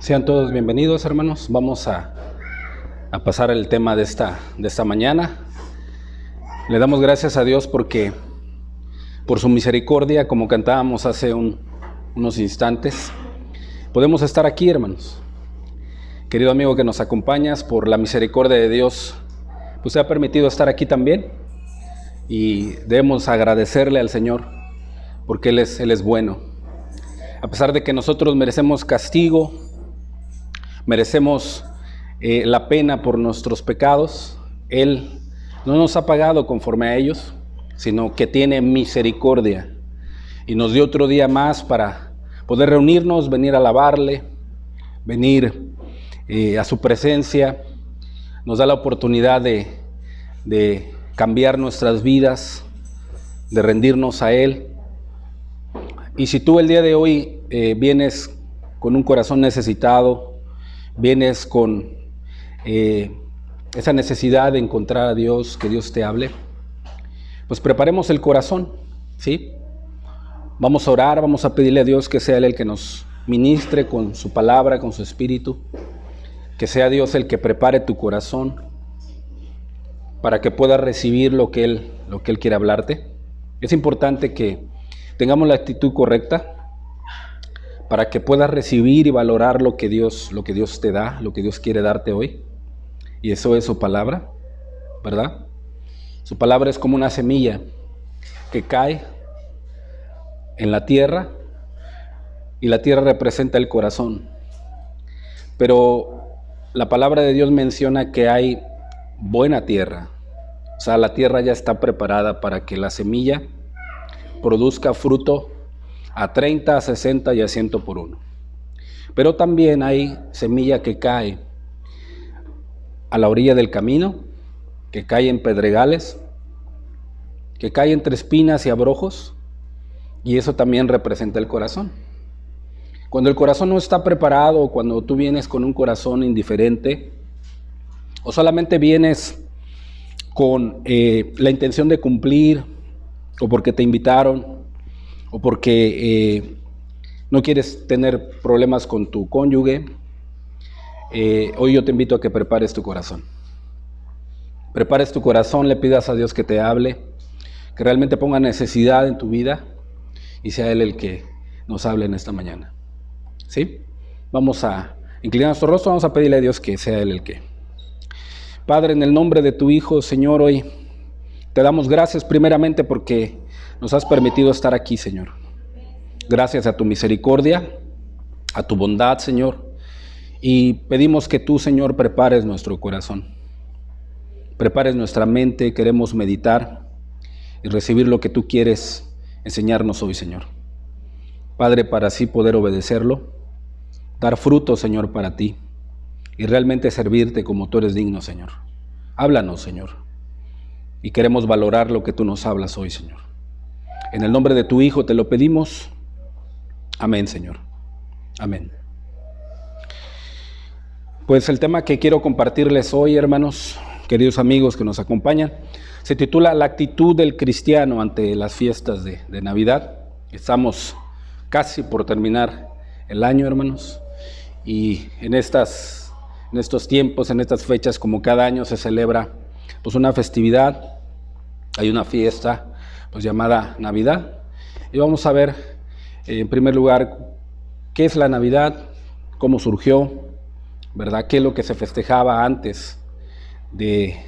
Sean todos bienvenidos, hermanos. Vamos a pasar el tema de esta mañana. Le damos gracias a Dios porque por su misericordia, como cantábamos hace unos instantes, podemos estar aquí, hermanos. Querido amigo que nos acompañas, por la misericordia de Dios, pues te ha permitido estar aquí también. Y debemos agradecerle al Señor porque Él es bueno. A pesar de que nosotros merecemos castigo, merecemos la pena por nuestros pecados, Él no nos ha pagado conforme a ellos, sino que tiene misericordia y nos dio otro día más para poder reunirnos, venir a alabarle, venir a su presencia. Nos da la oportunidad de cambiar nuestras vidas, de rendirnos a Él. Y si tú el día de hoy vienes con un corazón necesitado, vienes con esa necesidad de encontrar a Dios, que Dios te hable, pues preparemos el corazón, ¿sí? Vamos a orar, vamos a pedirle a Dios que sea Él el que nos ministre con su palabra, con su espíritu, que sea Dios el que prepare tu corazón para que puedas recibir lo que Él quiere hablarte. Es importante que tengamos la actitud correcta para que puedas recibir y valorar lo que Dios te da, lo que Dios quiere darte hoy. Y eso es su palabra, ¿verdad? Su palabra es como una semilla que cae en la tierra y la tierra representa el corazón. Pero la palabra de Dios menciona que hay buena tierra. O sea, la tierra ya está preparada para que la semilla produzca fruto a 30, a 60 y a 100 por uno. Pero también hay semilla que cae a la orilla del camino, que cae en pedregales, que cae entre espinas y abrojos, y eso también representa el corazón. Cuando el corazón no está preparado, cuando tú vienes con un corazón indiferente, o solamente vienes con la intención de cumplir, o porque te invitaron, o porque no quieres tener problemas con tu cónyuge, hoy yo te invito a que prepares tu corazón. Prepares tu corazón, le pidas a Dios que te hable, que realmente ponga necesidad en tu vida y sea Él el que nos hable en esta mañana. ¿Sí? Vamos a inclinar nuestro rostro, vamos a pedirle a Dios que sea Él el que. Padre, en el nombre de tu Hijo, Señor, hoy te damos gracias primeramente porque nos has permitido estar aquí, Señor. Gracias a tu misericordia, a tu bondad, Señor. Y pedimos que tú, Señor, prepares nuestro corazón. Prepares nuestra mente, queremos meditar y recibir lo que tú quieres enseñarnos hoy, Señor. Padre, para así poder obedecerlo, dar fruto, Señor, para ti y realmente servirte como tú eres digno, Señor. Háblanos, Señor. Y queremos valorar lo que tú nos hablas hoy, Señor. En el nombre de tu Hijo te lo pedimos. Amén, Señor. Amén. Pues el tema que quiero compartirles hoy, hermanos, queridos amigos que nos acompañan, se titula La actitud del cristiano ante las fiestas de Navidad. Estamos casi por terminar el año, hermanos, y en estos tiempos, en estas fechas, como cada año se celebra pues una festividad, hay una fiesta pues llamada Navidad, y vamos a ver en primer lugar qué es la Navidad, cómo surgió, ¿verdad? ¿Qué es lo que se festejaba antes de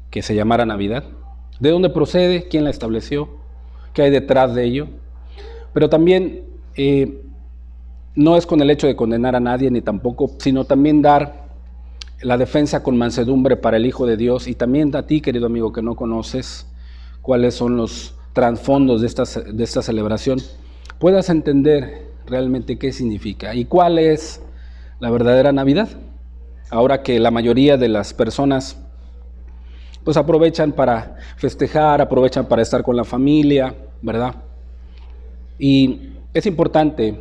que se llamara Navidad? ¿De dónde procede? ¿Quién la estableció? ¿Qué hay detrás de ello? Pero también no es con el hecho de condenar a nadie, ni tampoco, sino también dar la defensa con mansedumbre para el Hijo de Dios, y también a ti, querido amigo, que no conoces cuáles son los trasfondos de esta celebración, puedas entender realmente qué significa y cuál es la verdadera Navidad. Ahora que la mayoría de las personas pues aprovechan para festejar, aprovechan para estar con la familia, ¿verdad? Y es importante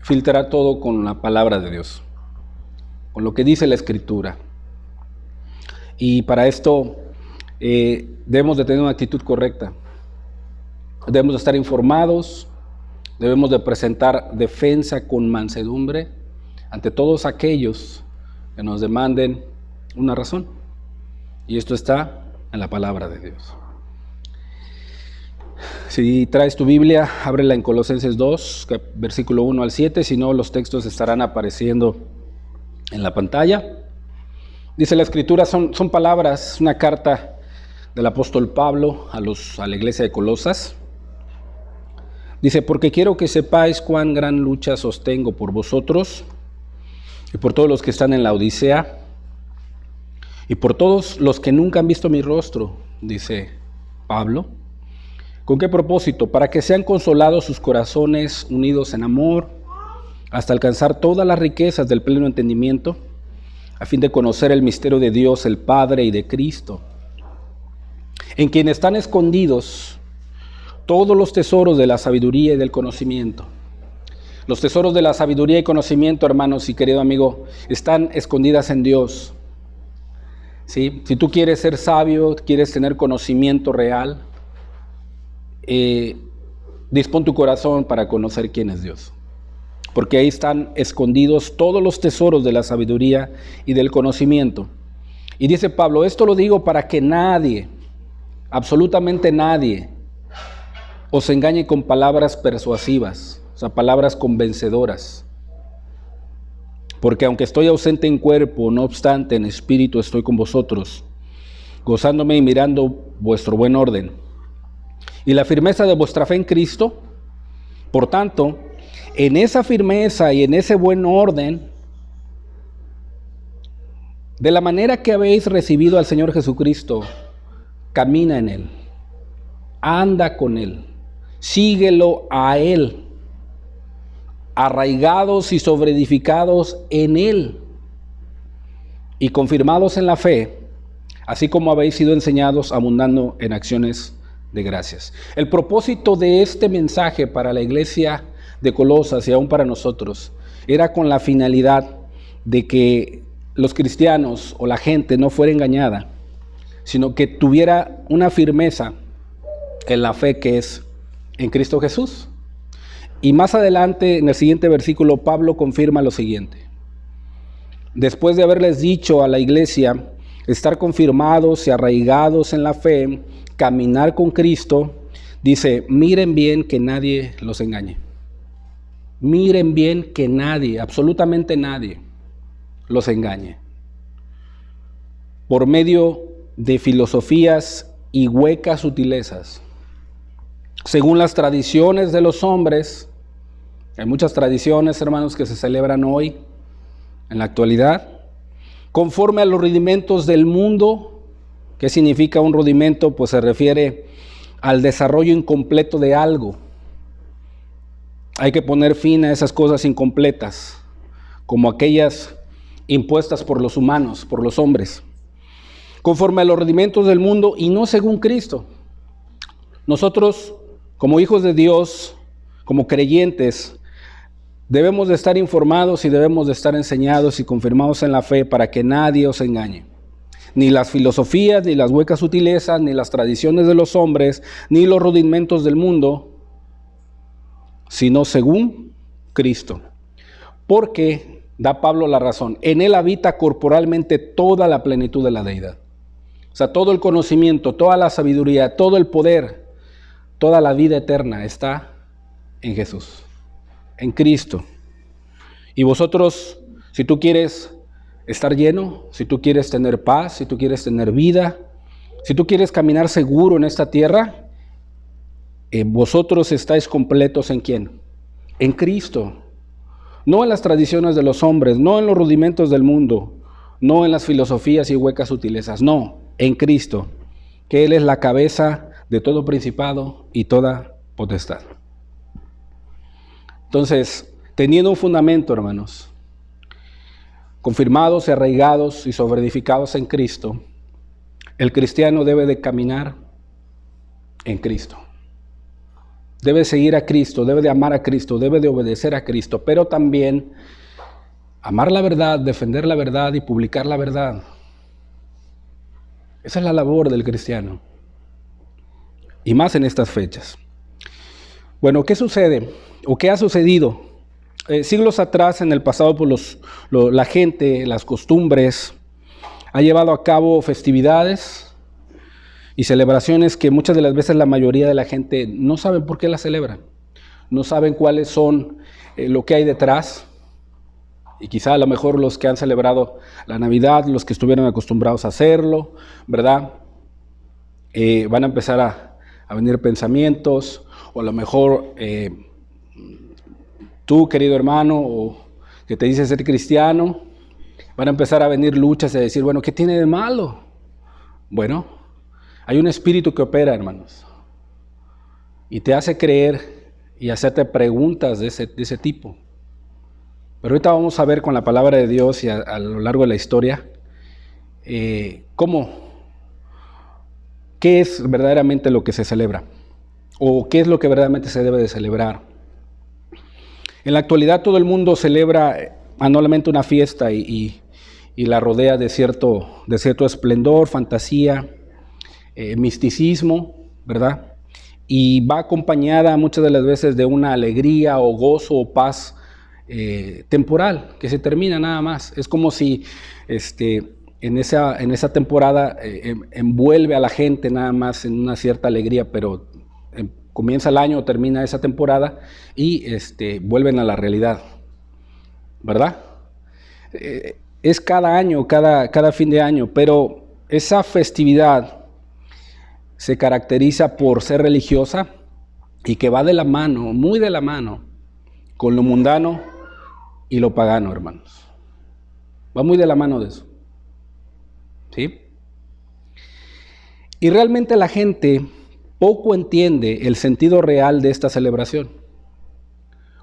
filtrar todo con la palabra de Dios, con lo que dice la Escritura. Y para esto debemos de tener una actitud correcta. Debemos de estar informados, debemos de presentar defensa con mansedumbre ante todos aquellos que nos demanden una razón. Y esto está en la palabra de Dios. Si traes tu Biblia, ábrela en Colosenses 2, versículo 1 al 7, si no, los textos estarán apareciendo en la pantalla. Dice la Escritura, son palabras, una carta del apóstol Pablo a la iglesia de Colosas. Dice, porque quiero que sepáis cuán gran lucha sostengo por vosotros y por todos los que están en la Odisea y por todos los que nunca han visto mi rostro, dice Pablo. ¿Con qué propósito? Para que sean consolados sus corazones unidos en amor, hasta alcanzar todas las riquezas del pleno entendimiento, a fin de conocer el misterio de Dios, el Padre, y de Cristo, en quien están escondidos todos los tesoros de la sabiduría y del conocimiento. Los tesoros de la sabiduría y conocimiento, hermanos y querido amigo, están escondidas en Dios. ¿Sí? Si tú quieres ser sabio, quieres tener conocimiento real, dispón tu corazón para conocer quién es Dios. Porque ahí están escondidos todos los tesoros de la sabiduría y del conocimiento. Y dice Pablo, esto lo digo para que nadie, absolutamente nadie, os engañe con palabras persuasivas, o sea, palabras convencedoras. Porque aunque estoy ausente en cuerpo, no obstante en espíritu estoy con vosotros, gozándome y mirando vuestro buen orden y la firmeza de vuestra fe en Cristo. Por tanto, en esa firmeza y en ese buen orden, de la manera que habéis recibido al Señor Jesucristo, camina en Él, anda con Él, síguelo a Él, arraigados y sobreedificados en Él y confirmados en la fe, así como habéis sido enseñados, abundando en acciones de gracias. El propósito de este mensaje para la iglesia de Colosas y aún para nosotros era con la finalidad de que los cristianos o la gente no fuera engañada, sino que tuviera una firmeza en la fe que es en Cristo Jesús. Y más adelante, en el siguiente versículo, Pablo confirma lo siguiente. Después de haberles dicho a la iglesia estar confirmados y arraigados en la fe, caminar con Cristo, dice, miren bien que nadie los engañe. Miren bien que nadie, absolutamente nadie, los engañe. Por medio de filosofías y huecas sutilezas, según las tradiciones de los hombres. Hay muchas tradiciones, hermanos, que se celebran hoy, en la actualidad, conforme a los rudimentos del mundo. ¿Qué significa un rudimento? Pues se refiere al desarrollo incompleto de algo. Hay que poner fin a esas cosas incompletas, como aquellas impuestas por los humanos, por los hombres, conforme a los rudimentos del mundo y no según Cristo. Nosotros, como hijos de Dios, como creyentes, debemos de estar informados y debemos de estar enseñados y confirmados en la fe para que nadie os engañe. Ni las filosofías, ni las huecas sutilezas, ni las tradiciones de los hombres, ni los rudimentos del mundo, sino según Cristo. Porque, da Pablo la razón, en Él habita corporalmente toda la plenitud de la deidad. O sea, todo el conocimiento, toda la sabiduría, todo el poder, toda la vida eterna está en Jesús, en Cristo. Y vosotros, si tú quieres estar lleno, si tú quieres tener paz, si tú quieres tener vida, si tú quieres caminar seguro en esta tierra, vosotros estáis completos ¿en quién? En Cristo. No en las tradiciones de los hombres, no en los rudimentos del mundo, no en las filosofías y huecas sutilezas, no, en Cristo, que Él es la cabeza de todo principado y toda potestad. Entonces, teniendo un fundamento, hermanos, confirmados y arraigados y sobreedificados en Cristo, el cristiano debe de caminar en Cristo. Debe seguir a Cristo, debe de amar a Cristo, debe de obedecer a Cristo, pero también amar la verdad, defender la verdad y publicar la verdad. Esa es la labor del cristiano. Y más en estas fechas. Bueno, ¿qué sucede? ¿O qué ha sucedido Siglos atrás, en el pasado, pues la gente, las costumbres, ha llevado a cabo festividades y celebraciones que muchas de las veces la mayoría de la gente no sabe por qué las celebran. No saben cuáles son lo que hay detrás. Y quizá a lo mejor los que han celebrado la Navidad, los que estuvieron acostumbrados a hacerlo, ¿verdad? Van a empezar a venir pensamientos, o a lo mejor tú, querido hermano, o que te dices ser cristiano, van a empezar a venir luchas y a decir, bueno, ¿qué tiene de malo? Bueno, hay un espíritu que opera, hermanos, y te hace creer y hacerte preguntas de ese tipo. Pero ahorita vamos a ver con la palabra de Dios y a lo largo de la historia, qué es verdaderamente lo que se celebra, o qué es lo que verdaderamente se debe de celebrar. En la actualidad todo el mundo celebra anualmente una fiesta y la rodea de cierto esplendor, fantasía, misticismo, ¿verdad? Y va acompañada muchas de las veces de una alegría o gozo o paz temporal, que se termina nada más. Es como si en esa temporada envuelve a la gente nada más en una cierta alegría, pero comienza el año, termina esa temporada y vuelven a la realidad, ¿verdad? Es cada año, cada fin de año, pero esa festividad se caracteriza por ser religiosa y que va de la mano, muy de la mano, con lo mundano y lo pagano, hermanos. Va muy de la mano de eso. ¿Sí? Y realmente la gente poco entiende el sentido real de esta celebración,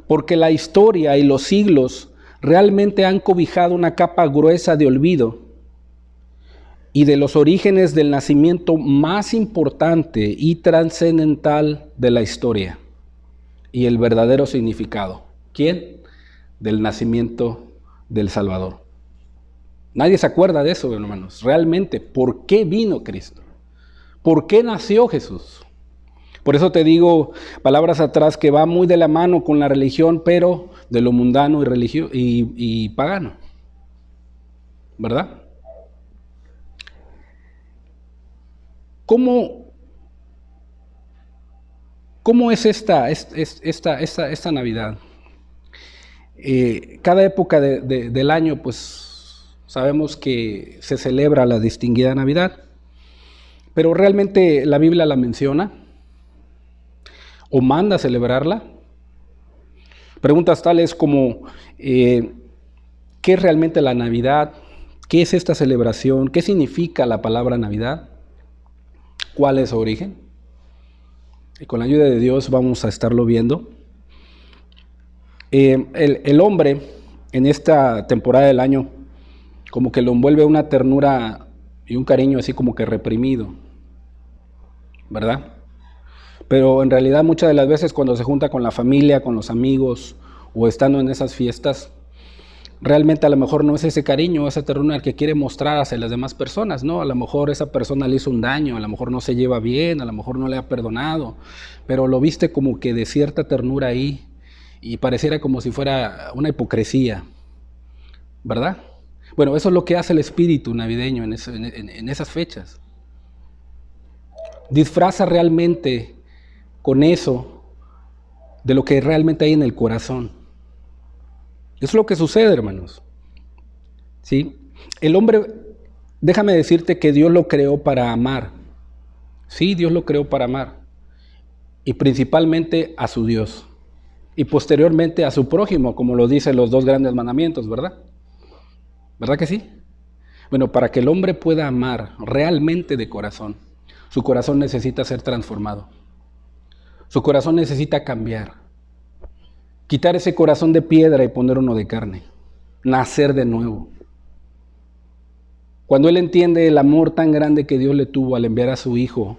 porque la historia y los siglos realmente han cobijado una capa gruesa de olvido y de los orígenes del nacimiento más importante y trascendental de la historia y el verdadero significado. ¿Quién? Del nacimiento del Salvador. Nadie se acuerda de eso, hermanos. Realmente, ¿por qué vino Cristo? ¿Por qué nació Jesús? Por eso te digo palabras atrás que va muy de la mano con la religión, pero de lo mundano y pagano, ¿verdad? ¿Cómo es esta Navidad? Cada época del año, pues sabemos que se celebra la distinguida Navidad, pero realmente la Biblia la menciona o manda a celebrarla. Preguntas tales como, ¿qué es realmente la Navidad? ¿Qué es esta celebración? ¿Qué significa la palabra Navidad? ¿Cuál es su origen? Y con la ayuda de Dios vamos a estarlo viendo. El hombre en esta temporada del año como que lo envuelve una ternura y un cariño así como que reprimido, ¿verdad? Pero en realidad muchas de las veces cuando se junta con la familia, con los amigos o estando en esas fiestas, realmente a lo mejor no es ese cariño, esa ternura el que quiere mostrar hacia las demás personas, ¿no? A lo mejor esa persona le hizo un daño, a lo mejor no se lleva bien, a lo mejor no le ha perdonado, pero lo viste como que de cierta ternura ahí y pareciera como si fuera una hipocresía, ¿verdad? Bueno, eso es lo que hace el espíritu navideño en esas fechas. Disfraza realmente con eso de lo que realmente hay en el corazón. Es lo que sucede, hermanos. ¿Sí? El hombre, déjame decirte que Dios lo creó para amar. Sí, Dios lo creó para amar. Y principalmente a su Dios. Y posteriormente a su prójimo, como lo dicen los dos grandes mandamientos, ¿verdad? ¿Verdad que sí? Bueno, para que el hombre pueda amar realmente de corazón, su corazón necesita ser transformado. Su corazón necesita cambiar. Quitar ese corazón de piedra y poner uno de carne. Nacer de nuevo. Cuando él entiende el amor tan grande que Dios le tuvo al enviar a su Hijo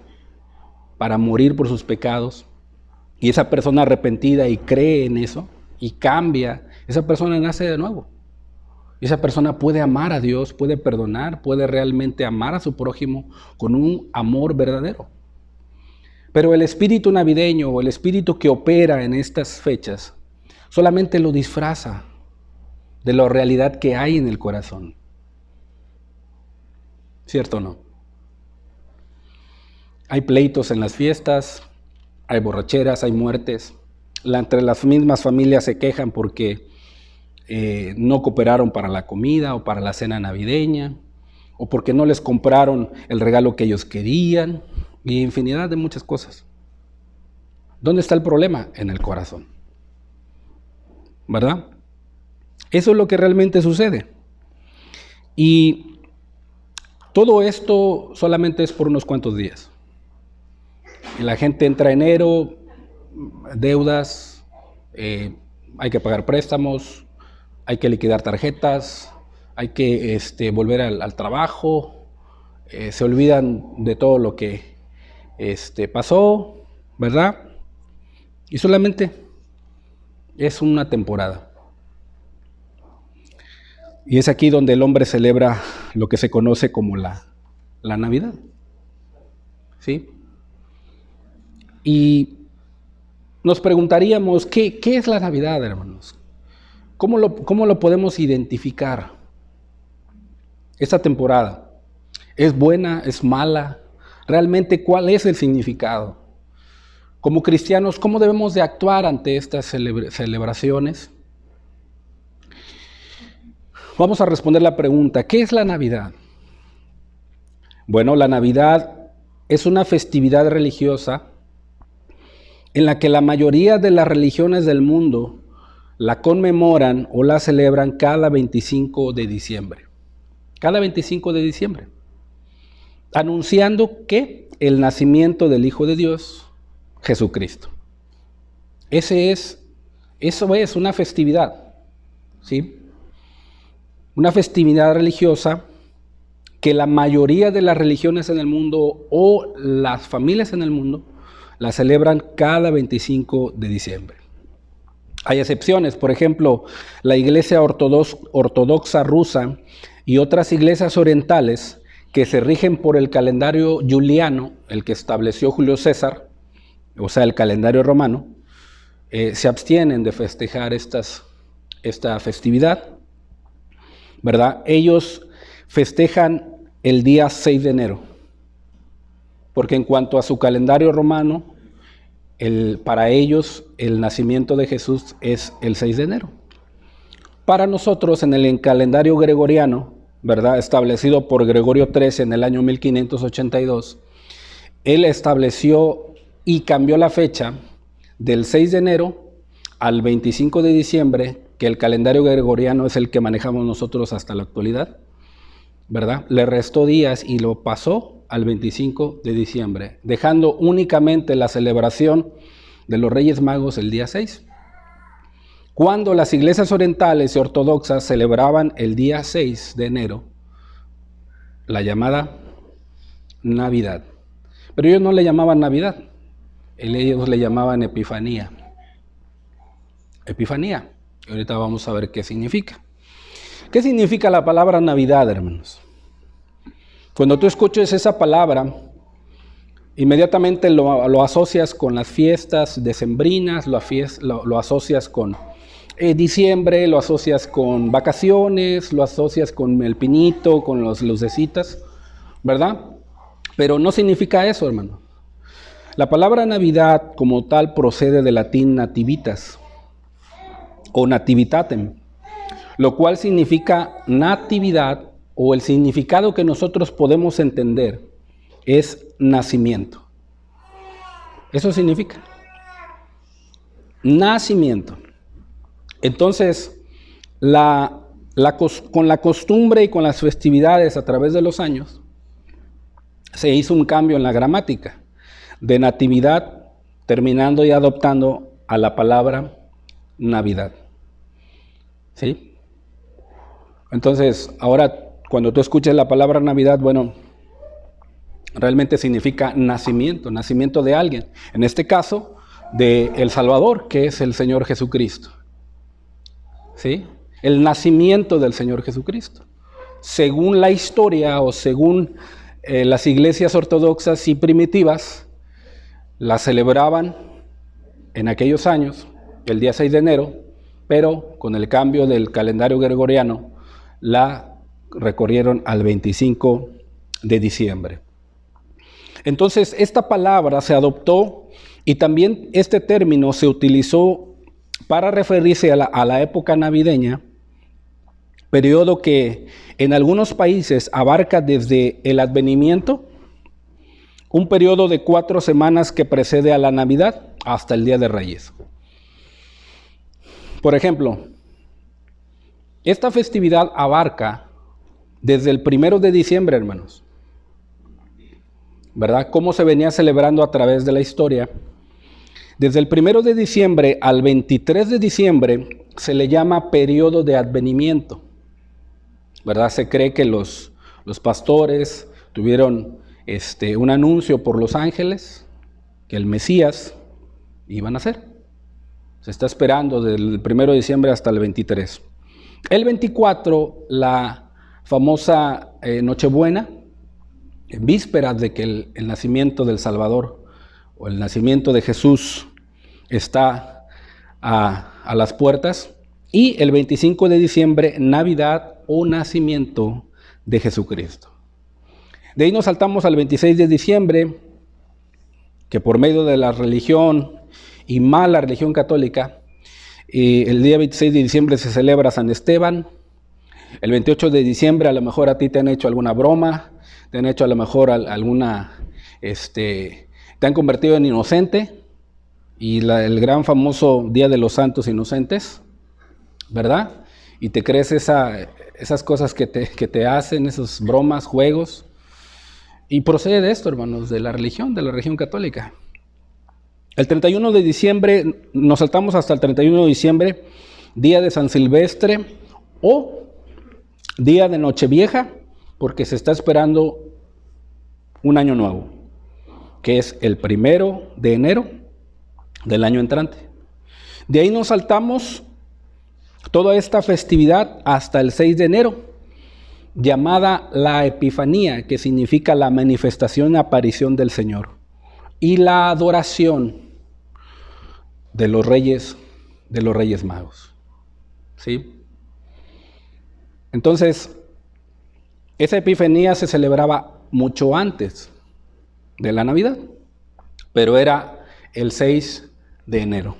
para morir por sus pecados, y esa persona arrepentida y cree en eso, y cambia, esa persona nace de nuevo. Esa persona puede amar a Dios, puede perdonar, puede realmente amar a su prójimo con un amor verdadero. Pero el espíritu navideño o el espíritu que opera en estas fechas solamente lo disfraza de la realidad que hay en el corazón. ¿Cierto o no? Hay pleitos en las fiestas, hay borracheras, hay muertes. Entre las mismas familias se quejan porque no cooperaron para la comida o para la cena navideña, o porque no les compraron el regalo que ellos querían, y infinidad de muchas cosas. ¿Dónde está el problema? En el corazón. ¿Verdad? Eso es lo que realmente sucede. Y todo esto solamente es por unos cuantos días. Y la gente entra enero, deudas, hay que pagar préstamos, hay que liquidar tarjetas, hay que volver al trabajo, se olvidan de todo lo que pasó, ¿verdad? Y solamente es una temporada. Y es aquí donde el hombre celebra lo que se conoce como la Navidad. ¿Sí? Y nos preguntaríamos, ¿qué es la Navidad, hermanos? ¿Cómo lo podemos identificar? Esta temporada, ¿es buena? ¿Es mala? ¿Realmente cuál es el significado? Como cristianos, ¿cómo debemos de actuar ante estas celebraciones? Vamos a responder la pregunta, ¿qué es la Navidad? Bueno, la Navidad es una festividad religiosa en la que la mayoría de las religiones del mundo la conmemoran o la celebran cada 25 de diciembre. Cada 25 de diciembre. Anunciando que el nacimiento del Hijo de Dios, Jesucristo. Eso es una festividad, ¿sí? Una festividad religiosa que la mayoría de las religiones en el mundo o las familias en el mundo la celebran cada 25 de diciembre. Hay excepciones, por ejemplo, la Iglesia Ortodoxa rusa y otras iglesias orientales que se rigen por el calendario juliano, el que estableció Julio César, o sea, el calendario romano, se abstienen de festejar esta festividad, ¿verdad? Ellos festejan el día 6 de enero, porque en cuanto a su calendario romano, para ellos el nacimiento de Jesús es el 6 de enero. Para nosotros en el calendario gregoriano, ¿verdad?, establecido por Gregorio XIII en el año 1582, él estableció y cambió la fecha del 6 de enero al 25 de diciembre, que el calendario gregoriano es el que manejamos nosotros hasta la actualidad, ¿verdad? Le restó días y lo pasó al 25 de diciembre, dejando únicamente la celebración de los Reyes Magos el día 6. Cuando las iglesias orientales y ortodoxas celebraban el día 6 de enero, la llamada Navidad. Pero ellos no le llamaban Navidad, ellos le llamaban Epifanía. Epifanía. Y ahorita vamos a ver qué significa. ¿Qué significa la palabra Navidad, hermanos? Cuando tú escuches esa palabra, inmediatamente lo asocias con las fiestas decembrinas, lo asocias con diciembre, lo asocias con vacaciones, lo asocias con el pinito, con las lucecitas, ¿verdad? Pero no significa eso, hermano. La palabra Navidad como tal procede del latín nativitas o nativitatem, lo cual significa natividad, o el significado que nosotros podemos entender es nacimiento. Eso significa nacimiento. Entonces, con la costumbre y con las festividades a través de los años, se hizo un cambio en la gramática, de natividad, terminando y adoptando a la palabra Navidad. ¿Sí? Entonces, ahora cuando tú escuches la palabra Navidad, bueno, realmente significa nacimiento de alguien. En este caso, de el Salvador, que es el Señor Jesucristo. ¿Sí? El nacimiento del Señor Jesucristo. Según la historia o según las iglesias ortodoxas y primitivas, la celebraban en aquellos años, el día 6 de enero, pero con el cambio del calendario gregoriano la recorrieron al 25 de diciembre. Entonces esta palabra se adoptó y también este término se utilizó para referirse a la época navideña, periodo que en algunos países abarca desde el advenimiento, un periodo de 4 semanas que precede a la Navidad hasta el Día de Reyes. Por ejemplo, esta festividad abarca desde el 1 de diciembre, hermanos, ¿verdad? Cómo se venía celebrando a través de la historia. Desde el 1 de diciembre al 23 de diciembre se le llama periodo de advenimiento, ¿verdad? Se cree que los pastores tuvieron un anuncio por los ángeles que el Mesías iba a nacer. Se está esperando del 1 de diciembre hasta el 23. El 24, la famosa Nochebuena, en vísperas de que el nacimiento del Salvador o el nacimiento de Jesús está a las puertas. Y el 25 de diciembre, Navidad o nacimiento de Jesucristo. De ahí nos saltamos al 26 de diciembre, que por medio de la religión y más la religión católica, el día 26 de diciembre se celebra San Esteban. El 28 de diciembre a lo mejor a ti te han hecho alguna broma, te han hecho a lo mejor alguna, te han convertido en inocente, y el gran famoso Día de los Santos Inocentes, ¿verdad? Y te crees esas cosas que te hacen, esas bromas, juegos, y procede de esto, hermanos, de la religión católica. El 31 de diciembre, nos saltamos hasta el 31 de diciembre, día de San Silvestre o día de Nochevieja, porque se está esperando un año nuevo, que es el 1 de enero del año entrante. De ahí nos saltamos toda esta festividad hasta el 6 de enero, llamada la Epifanía, que significa la manifestación y aparición del Señor, y la adoración de los reyes magos. ¿Sí? Entonces, esa Epifanía se celebraba mucho antes de la Navidad, pero era el 6 de enero,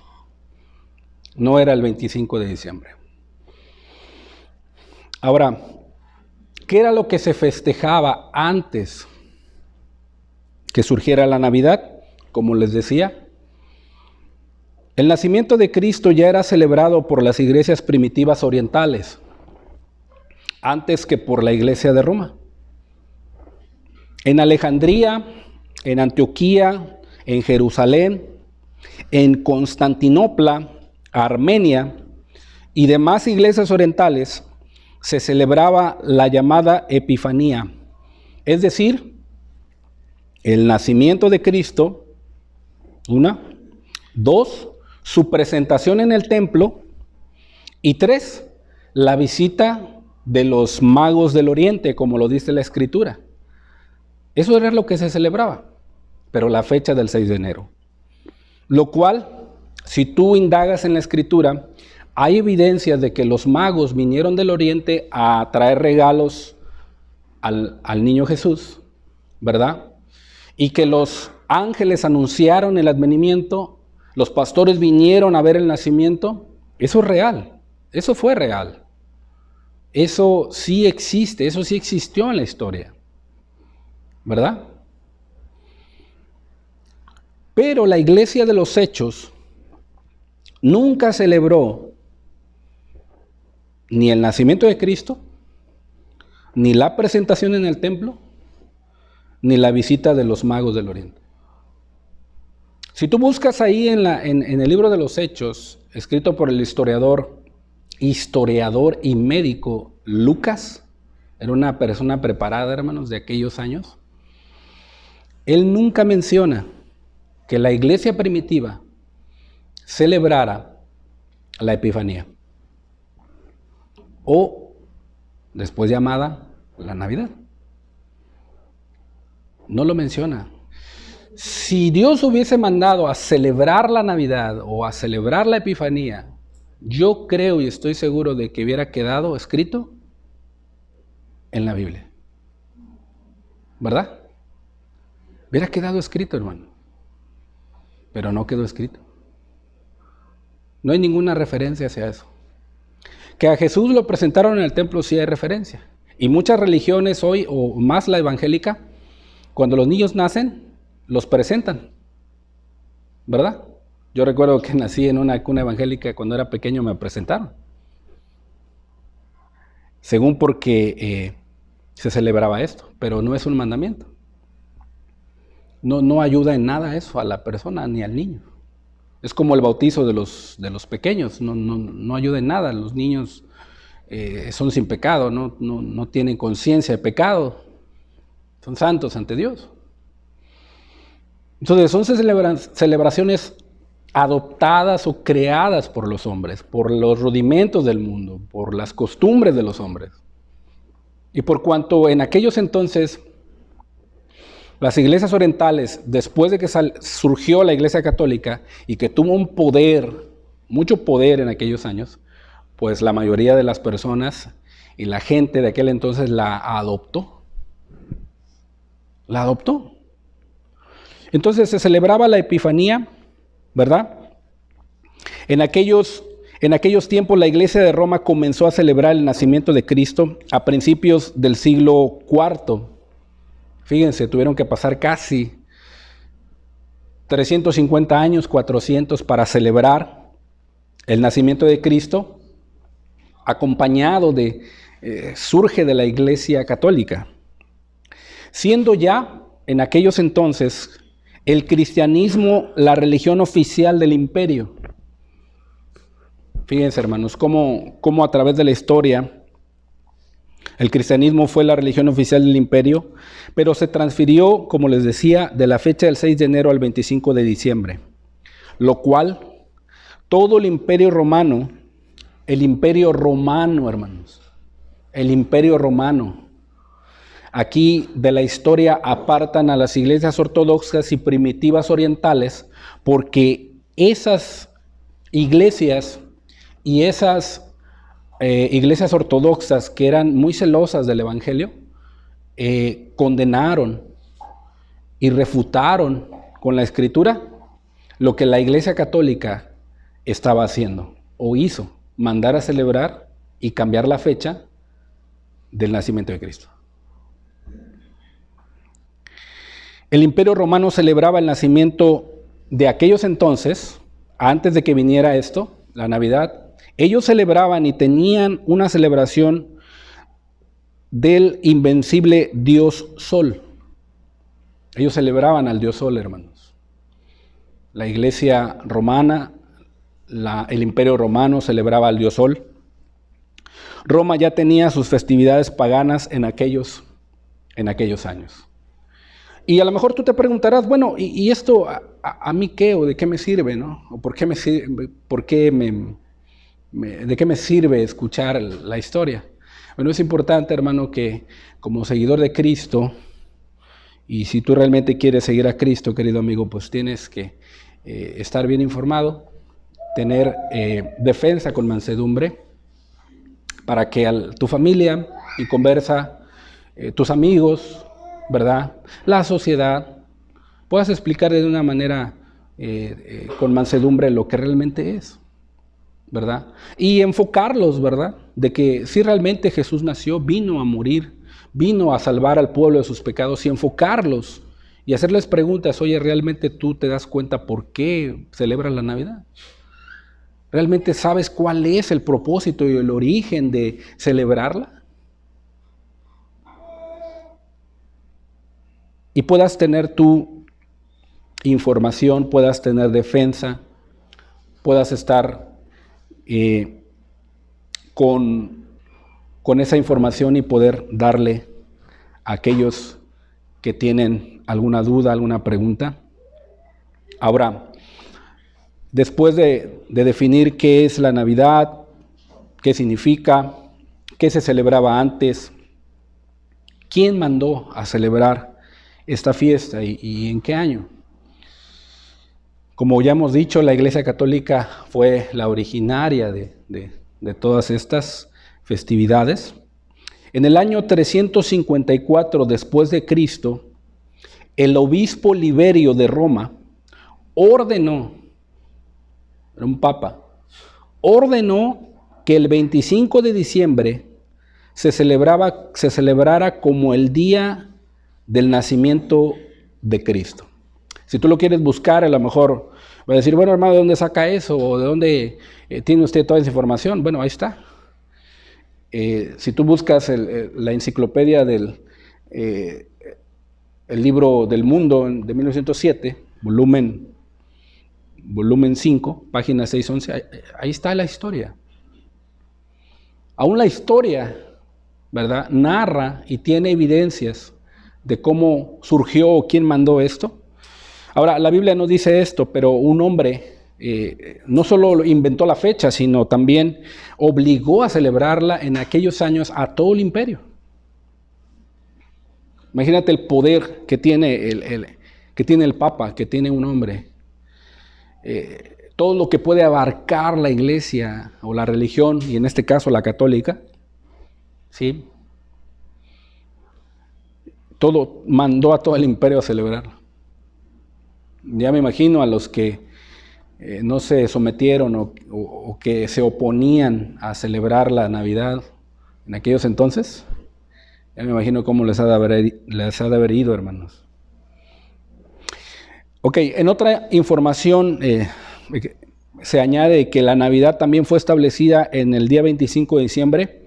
no era el 25 de diciembre. Ahora, ¿qué era lo que se festejaba antes que surgiera la Navidad? Como les decía, el nacimiento de Cristo ya era celebrado por las iglesias primitivas orientales, antes que por la iglesia de Roma. En Alejandría, en Antioquía, en Jerusalén, en Constantinopla, Armenia y demás iglesias orientales se celebraba la llamada Epifanía, es decir, el nacimiento de Cristo, 1, 2, su presentación en el templo, y 3, la visita de los magos del oriente, como lo dice la Escritura. Eso era lo que se celebraba, pero la fecha del 6 de enero. Lo cual, si tú indagas en la Escritura, hay evidencias de que los magos vinieron del oriente a traer regalos al niño Jesús, ¿verdad? Y que los ángeles anunciaron el advenimiento, los pastores vinieron a ver el nacimiento. Eso es real, eso fue real. Eso sí existe, eso sí existió en la historia, ¿verdad? Pero la iglesia de los Hechos nunca celebró ni el nacimiento de Cristo, ni la presentación en el templo, ni la visita de los magos del oriente. Si tú buscas ahí en el libro de los Hechos, escrito por el historiador y médico Lucas, era una persona preparada, hermanos, de aquellos años, él nunca menciona que la iglesia primitiva celebrara la Epifanía, o después llamada la Navidad. No lo menciona. Si Dios hubiese mandado a celebrar la Navidad o a celebrar la Epifanía yo creo y estoy seguro de que hubiera quedado escrito en la Biblia. ¿Verdad? Hubiera quedado escrito, hermano. Pero no quedó escrito. No hay ninguna referencia hacia eso. Que a Jesús lo presentaron en el templo sí hay referencia. Y muchas religiones hoy, o más la evangélica, cuando los niños nacen, los presentan. ¿Verdad? Yo recuerdo que nací en una cuna evangélica, cuando era pequeño me presentaron. Según porque se celebraba esto, pero no es un mandamiento. No ayuda en nada eso a la persona ni al niño. Es como el bautizo de los pequeños, no ayuda en nada. Los niños son sin pecado, no tienen conciencia de pecado, son santos ante Dios. Entonces son celebraciones adoptadas o creadas por los hombres, por los rudimentos del mundo, por las costumbres de los hombres. Y por cuanto en aquellos entonces las iglesias orientales, después de que surgió la iglesia católica y que tuvo un poder, mucho poder en aquellos años, pues la mayoría de las personas y la gente de aquel entonces la adoptó. La adoptó. Entonces se celebraba la Epifanía, ¿verdad? En aquellos tiempos la iglesia de Roma comenzó a celebrar el nacimiento de Cristo a principios del siglo IV. Fíjense, tuvieron que pasar casi 350 años, 400, para celebrar el nacimiento de Cristo, acompañado surge de la Iglesia Católica. Siendo ya en aquellos entonces el cristianismo la religión oficial del imperio. Fíjense, hermanos, cómo a través de la historia el cristianismo fue la religión oficial del imperio, pero se transfirió, como les decía, de la fecha del 6 de enero al 25 de diciembre, lo cual todo el imperio romano, hermanos, el imperio romano, aquí de la historia apartan a las iglesias ortodoxas y primitivas orientales, porque esas iglesias y esas iglesias ortodoxas que eran muy celosas del evangelio, condenaron y refutaron con la escritura lo que la iglesia católica estaba haciendo o hizo, mandar a celebrar y cambiar la fecha del nacimiento de Cristo. El imperio romano celebraba el nacimiento de aquellos entonces, antes de que viniera esto, la Navidad. Ellos celebraban y tenían una celebración del invencible Dios Sol. Ellos celebraban al Dios Sol, hermanos. La iglesia romana, el imperio romano celebraba al Dios Sol. Roma ya tenía sus festividades paganas en aquellos años. Y a lo mejor tú te preguntarás, bueno, ¿y esto a mí qué o de qué me sirve, no? ¿O por qué me sirve, de qué me sirve escuchar la historia? Bueno, es importante, hermano, que como seguidor de Cristo, y si tú realmente quieres seguir a Cristo, querido amigo, pues tienes que estar bien informado, tener defensa con mansedumbre, para que tu familia y conversa, tus amigos, ¿verdad?, la sociedad, puedas explicar de una manera con mansedumbre lo que realmente es, ¿verdad? Y enfocarlos, ¿verdad?, de que si realmente Jesús nació, vino a morir, vino a salvar al pueblo de sus pecados, y enfocarlos y hacerles preguntas. Oye, ¿realmente tú te das cuenta por qué celebras la Navidad? ¿Realmente sabes cuál es el propósito y el origen de celebrarla? Y puedas tener tu información, puedas tener defensa, puedas estar con esa información y poder darle a aquellos que tienen alguna duda, alguna pregunta. Ahora, después de definir qué es la Navidad, qué significa, qué se celebraba antes, quién mandó a celebrar esta fiesta y en qué año. Como ya hemos dicho, la Iglesia Católica fue la originaria de todas estas festividades. En el año 354 después de Cristo, el obispo Liberio de Roma ordenó, era un papa, ordenó que el 25 de diciembre se celebrara como el día del nacimiento de Cristo. Si tú lo quieres buscar, a lo mejor va a decir, bueno, hermano, ¿de dónde saca eso? ¿O de dónde tiene usted toda esa información? Bueno, ahí está. Si tú buscas la enciclopedia el libro del mundo de 1907, volumen 5, página 611, ahí está la historia. Aún la historia, ¿verdad?, narra y tiene evidencias de cómo surgió o quién mandó esto. Ahora, la Biblia no dice esto, pero un hombre no solo inventó la fecha, sino también obligó a celebrarla en aquellos años a todo el imperio. Imagínate el poder que tiene el Papa, que tiene un hombre. Todo lo que puede abarcar la iglesia o la religión, y en este caso la católica, ¿sí? Todo mandó a todo el imperio a celebrarlo. Ya me imagino a los que no se sometieron o que se oponían a celebrar la Navidad en aquellos entonces. Ya me imagino cómo les ha de haber ido, hermanos. Ok, en otra información se añade que la Navidad también fue establecida en el día 25 de diciembre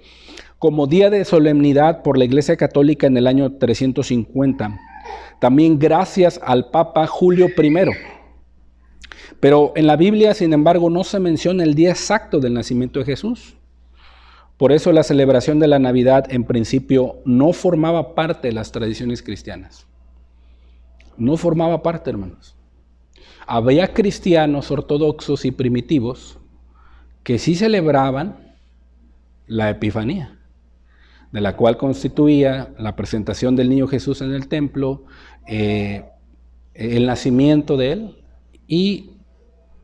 como día de solemnidad por la Iglesia Católica en el año 350. También gracias al Papa Julio I. Pero en la Biblia, sin embargo, no se menciona el día exacto del nacimiento de Jesús. Por eso la celebración de la Navidad en principio no formaba parte de las tradiciones cristianas. No formaba parte, hermanos. Había cristianos ortodoxos y primitivos que sí celebraban la Epifanía, de la cual constituía la presentación del niño Jesús en el templo, el nacimiento de él y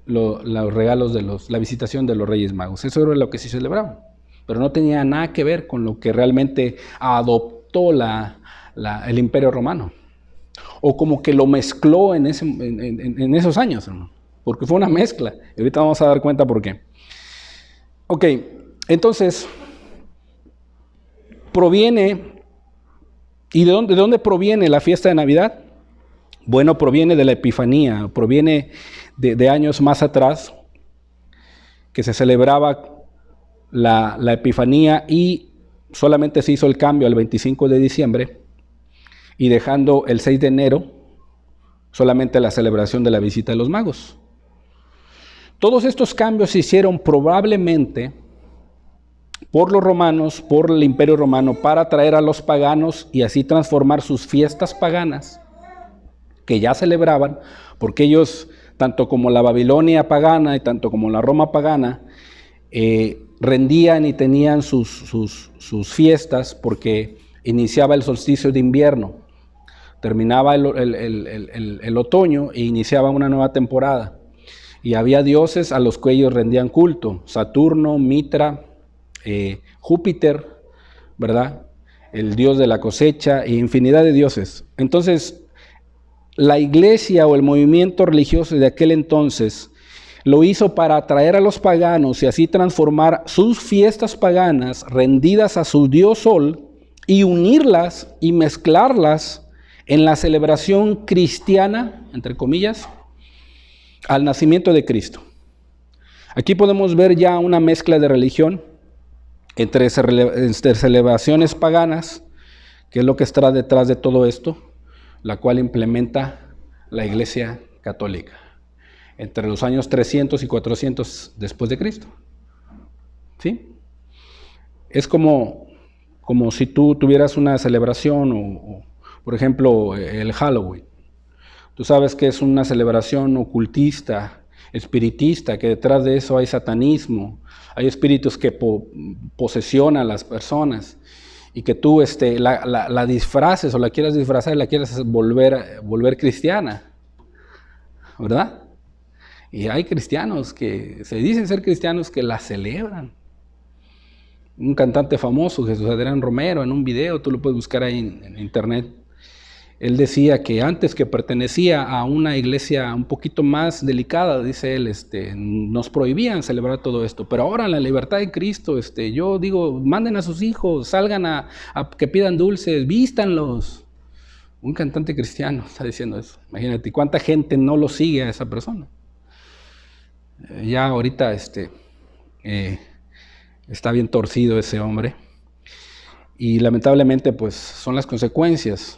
los regalos la visitación de los Reyes Magos. Eso era lo que sí celebraban, pero no tenía nada que ver con lo que realmente adoptó el Imperio Romano, o como que lo mezcló en esos años, ¿no? Porque fue una mezcla, y ahorita vamos a dar cuenta por qué. Ok, entonces, ¿y de dónde proviene la fiesta de Navidad? Bueno, proviene de la Epifanía, proviene de años más atrás, que se celebraba la Epifanía y solamente se hizo el cambio al 25 de diciembre y dejando el 6 de enero solamente la celebración de la visita de los magos. Todos estos cambios se hicieron probablemente por los romanos, por el Imperio Romano, para atraer a los paganos y así transformar sus fiestas paganas que ya celebraban, porque ellos, tanto como la Babilonia pagana y tanto como la Roma pagana, rendían y tenían sus fiestas porque iniciaba el solsticio de invierno, terminaba el otoño e iniciaba una nueva temporada. Y había dioses a los que ellos rendían culto: Saturno, Mitra, Júpiter, ¿verdad?, el dios de la cosecha, e infinidad de dioses. Entonces, la iglesia o el movimiento religioso de aquel entonces lo hizo para atraer a los paganos y así transformar sus fiestas paganas rendidas a su dios Sol y unirlas y mezclarlas en la celebración cristiana, entre comillas, al nacimiento de Cristo. Aquí podemos ver ya una mezcla de religión entre celebraciones paganas, que es lo que está detrás de todo esto, la cual implementa la Iglesia Católica entre los años 300 y 400 después de Cristo. ¿Sí? Es como si tú tuvieras una celebración o por ejemplo, el Halloween. Tú sabes que es una celebración ocultista, espiritista, que detrás de eso hay satanismo, hay espíritus que posesionan a las personas y que tú la disfraces o la quieras disfrazar y la quieras volver cristiana, ¿verdad? Y hay cristianos que se dicen ser cristianos que la celebran. Un cantante famoso, Jesús Adrián Romero, en un video, tú lo puedes buscar ahí en internet, él decía que antes, que pertenecía a una iglesia un poquito más delicada, dice él, nos prohibían celebrar todo esto, pero ahora en la libertad de Cristo, yo digo, manden a sus hijos, salgan a que pidan dulces, vístanlos. Un cantante cristiano está diciendo eso. Imagínate cuánta gente no lo sigue a esa persona. Ya ahorita está bien torcido ese hombre, y lamentablemente pues son las consecuencias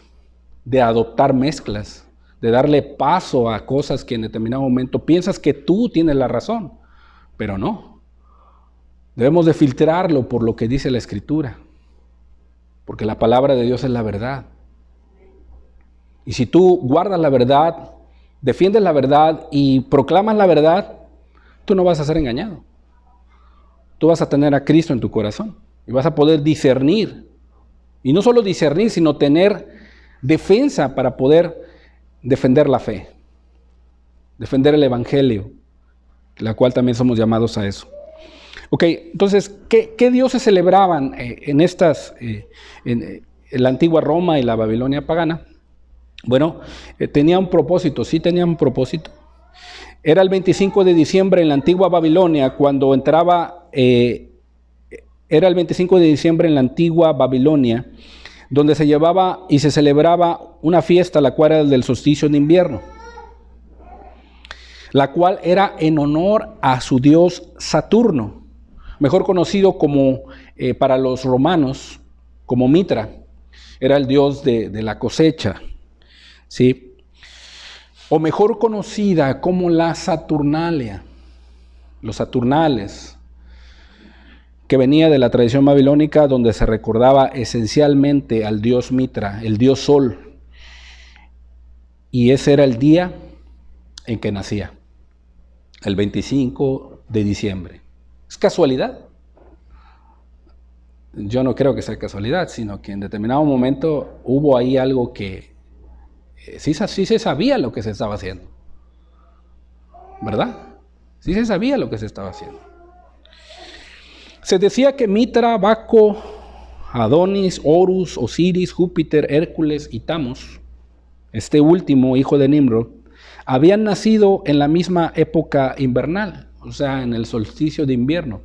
de adoptar mezclas, de darle paso a cosas que en determinado momento piensas que tú tienes la razón, pero no. Debemos de filtrarlo por lo que dice la Escritura, porque la palabra de Dios es la verdad. Y si tú guardas la verdad, defiendes la verdad y proclamas la verdad, tú no vas a ser engañado. Tú vas a tener a Cristo en tu corazón y vas a poder discernir. Y no solo discernir, sino tener defensa para poder defender la fe, defender el evangelio, la cual también somos llamados a eso. Ok, entonces, ¿qué dioses celebraban en la antigua Roma y la Babilonia pagana? Bueno, tenía un propósito, sí tenía un propósito. Era el 25 de diciembre en la antigua Babilonia, cuando entraba, era el 25 de diciembre en la antigua Babilonia, donde se llevaba y se celebraba una fiesta, la cual era del solsticio de invierno, la cual era en honor a su dios Saturno, mejor conocido como, para los romanos, como Mitra. Era el dios de la cosecha, ¿sí? O mejor conocida como la Saturnalia, los Saturnales, que venía de la tradición babilónica, donde se recordaba esencialmente al dios Mitra, el dios Sol. Y ese era el día en que nacía, el 25 de diciembre. ¿Es casualidad? Yo no creo que sea casualidad, sino que en determinado momento hubo ahí algo que sí se sabía lo que se estaba haciendo, ¿verdad? Sí se sabía lo que se estaba haciendo. Se decía que Mitra, Baco, Adonis, Horus, Osiris, Júpiter, Hércules y Tamos, este último hijo de Nimrod, habían nacido en la misma época invernal, o sea, en el solsticio de invierno.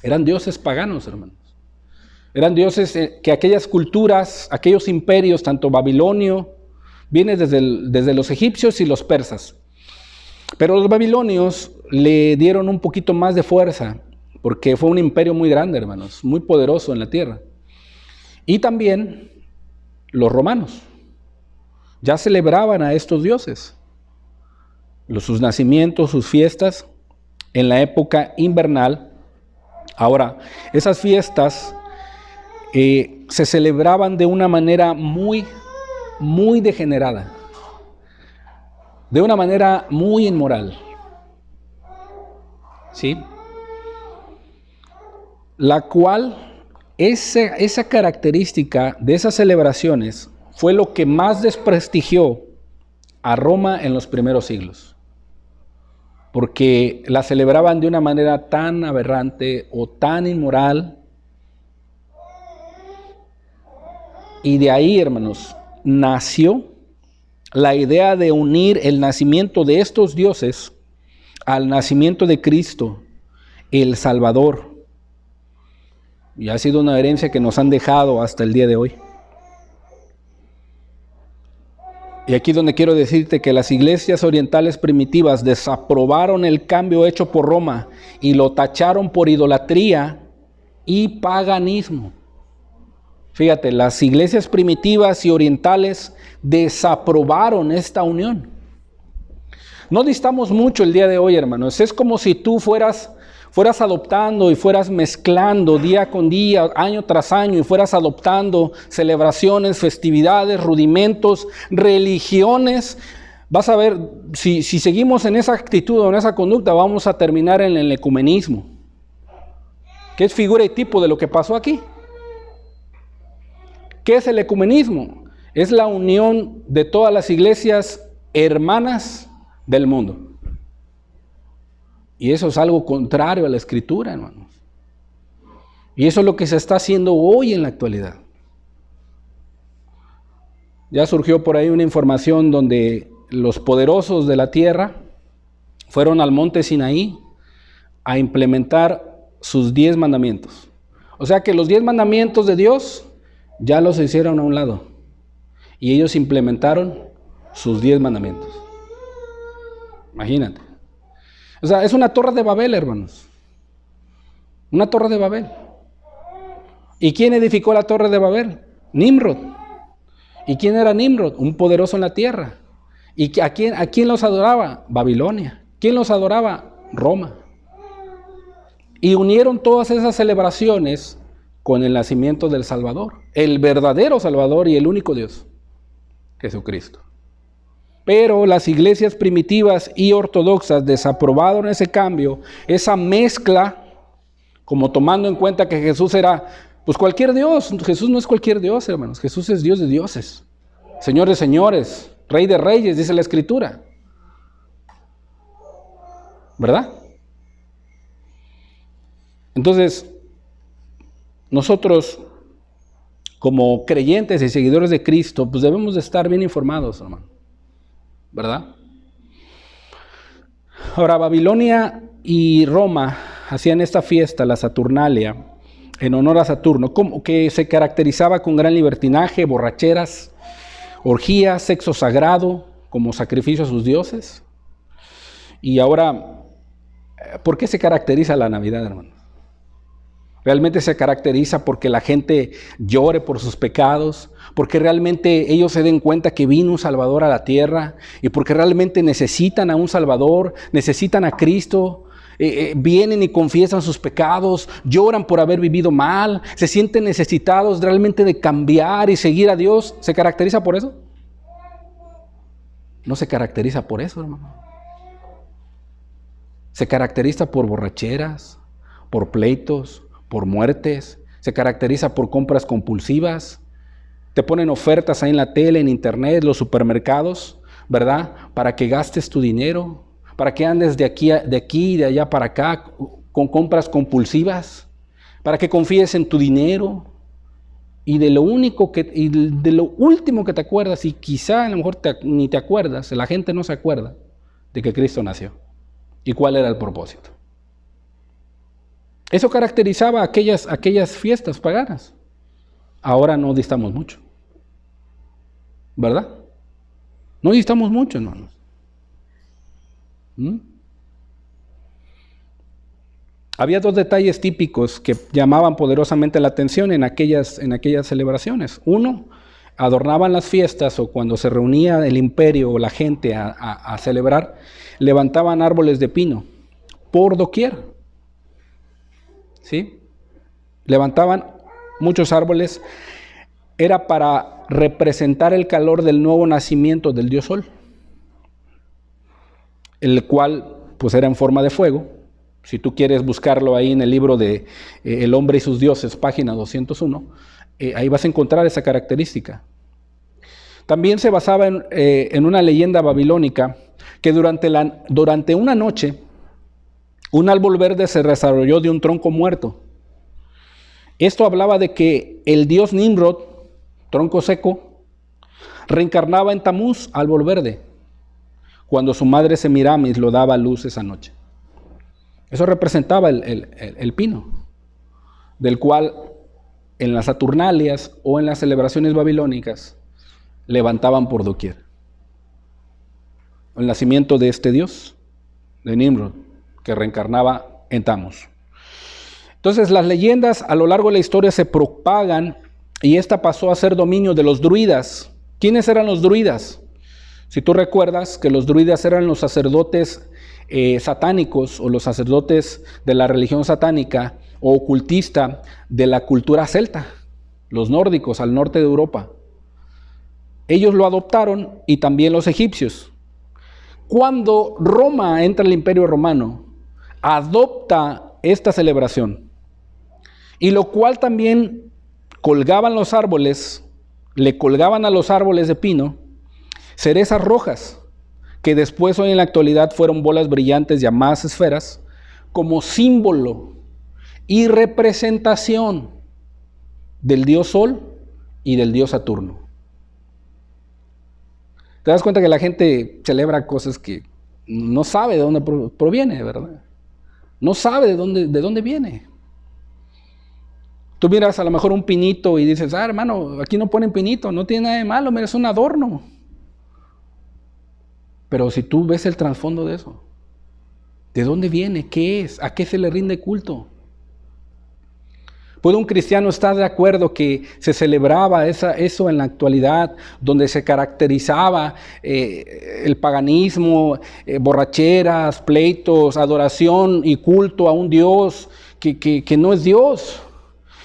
Eran dioses paganos, hermanos. Eran dioses que aquellas culturas, aquellos imperios, tanto babilonio, viene desde los egipcios y los persas. Pero los babilonios le dieron un poquito más de fuerza, porque fue un imperio muy grande, hermanos, muy poderoso en la tierra. Y también los romanos ya celebraban a estos dioses, sus nacimientos, sus fiestas, en la época invernal. Ahora, esas fiestas se celebraban de una manera muy degenerada, de una manera muy inmoral, ¿sí? La cual, esa característica de esas celebraciones fue lo que más desprestigió a Roma en los primeros siglos, porque la celebraban de una manera tan aberrante o tan inmoral. Y de ahí, hermanos, nació la idea de unir el nacimiento de estos dioses al nacimiento de Cristo, el Salvador. Y ha sido una herencia que nos han dejado hasta el día de hoy. Y aquí donde quiero decirte que las iglesias orientales primitivas desaprobaron el cambio hecho por Roma y lo tacharon por idolatría y paganismo. Fíjate, las iglesias primitivas y orientales desaprobaron esta unión. No distamos mucho el día de hoy, hermanos. Es como si tú fueras adoptando y fueras mezclando día con día, año tras año, y fueras adoptando celebraciones, festividades, rudimentos, religiones. Vas a ver, si seguimos en esa actitud o en esa conducta, vamos a terminar en el ecumenismo, que es figura y tipo de lo que pasó aquí. ¿Qué es el ecumenismo? Es la unión de todas las iglesias hermanas del mundo. Y eso es algo contrario a la Escritura, hermanos. Y eso es lo que se está haciendo hoy en la actualidad. Ya surgió por ahí una información donde los poderosos de la tierra fueron al monte Sinaí a implementar sus 10 mandamientos. O sea que los 10 mandamientos de Dios ya los hicieron a un lado. Y ellos implementaron sus 10 mandamientos. Imagínate. O sea, es una torre de Babel, hermanos. Una torre de Babel. ¿Y quién edificó la torre de Babel? Nimrod. ¿Y quién era Nimrod? Un poderoso en la tierra. ¿Y a quién los adoraba? Babilonia. ¿Quién los adoraba? Roma. Y unieron todas esas celebraciones con el nacimiento del Salvador, el verdadero Salvador y el único Dios, Jesucristo. Pero las iglesias primitivas y ortodoxas desaprobaron ese cambio, esa mezcla, como tomando en cuenta que Jesús era pues cualquier Dios. Jesús no es cualquier Dios, hermanos. Jesús es Dios de dioses, Señor de señores, Rey de reyes, dice la Escritura. ¿Verdad? Entonces, nosotros como creyentes y seguidores de Cristo, pues debemos de estar bien informados, hermano. ¿Verdad? Ahora, Babilonia y Roma hacían esta fiesta, la Saturnalia, en honor a Saturno, como que se caracterizaba con gran libertinaje, borracheras, orgías, sexo sagrado, como sacrificio a sus dioses. Y ahora, ¿por qué se caracteriza la Navidad, hermano? Realmente se caracteriza porque la gente llore por sus pecados, porque realmente ellos se den cuenta que vino un Salvador a la tierra y porque realmente necesitan a un Salvador, necesitan a Cristo, vienen y confiesan sus pecados, lloran por haber vivido mal, se sienten necesitados realmente de cambiar y seguir a Dios. ¿Se caracteriza por eso? No se caracteriza por eso, hermano. Se caracteriza por borracheras, por pleitos, por muertes, se caracteriza por compras compulsivas. Te ponen ofertas ahí en la tele, en internet, los supermercados, ¿verdad? Para que gastes tu dinero, para que andes de aquí y de allá para acá con compras compulsivas, para que confíes en tu dinero y de lo último que te acuerdas, y quizá a lo mejor ni te acuerdas, la gente no se acuerda de que Cristo nació y cuál era el propósito. Eso caracterizaba aquellas fiestas paganas. Ahora no distamos mucho, ¿verdad? No distamos mucho, hermanos. Había 2 detalles típicos que llamaban poderosamente la atención en aquellas celebraciones. Uno, adornaban las fiestas o cuando se reunía el imperio o la gente a celebrar, levantaban árboles de pino por doquier. ¿Sí? Levantaban muchos árboles, era para representar el calor del nuevo nacimiento del Dios Sol, el cual pues era en forma de fuego. Si tú quieres buscarlo ahí en el libro de El hombre y sus dioses, página 201, ahí vas a encontrar esa característica. También se basaba en una leyenda babilónica que durante una noche un árbol verde se desarrolló de un tronco muerto. Esto hablaba de que el dios Nimrod, tronco seco, reencarnaba en Tamuz, árbol verde, cuando su madre Semiramis lo daba a luz esa noche. Eso representaba el pino, del cual en las Saturnalias o en las celebraciones babilónicas levantaban por doquier. El nacimiento de este dios, de Nimrod, que reencarnaba en Tamuz. Entonces las leyendas a lo largo de la historia se propagan y esta pasó a ser dominio de los druidas. ¿Quiénes eran los druidas? Si tú recuerdas que los druidas eran los sacerdotes satánicos o los sacerdotes de la religión satánica o ocultista de la cultura celta, los nórdicos al norte de Europa. Ellos lo adoptaron y también los egipcios. Cuando Roma entra al Imperio Romano, adopta esta celebración, y lo cual también colgaban los árboles, le colgaban a los árboles de pino cerezas rojas, que después hoy en la actualidad fueron bolas brillantes llamadas esferas, como símbolo y representación del dios Sol y del dios Saturno. Te das cuenta que la gente celebra cosas que no sabe de dónde proviene, ¿verdad? No sabe de dónde viene. Tú miras a lo mejor un pinito y dices, hermano, aquí no ponen pinito, no tiene nada de malo, mira, es un adorno. Pero si tú ves el trasfondo de eso, ¿de dónde viene? ¿Qué es? ¿A qué se le rinde culto? ¿Puede un cristiano estar de acuerdo que se celebraba eso en la actualidad, donde se caracterizaba el paganismo, borracheras, pleitos, adoración y culto a un Dios que no es Dios?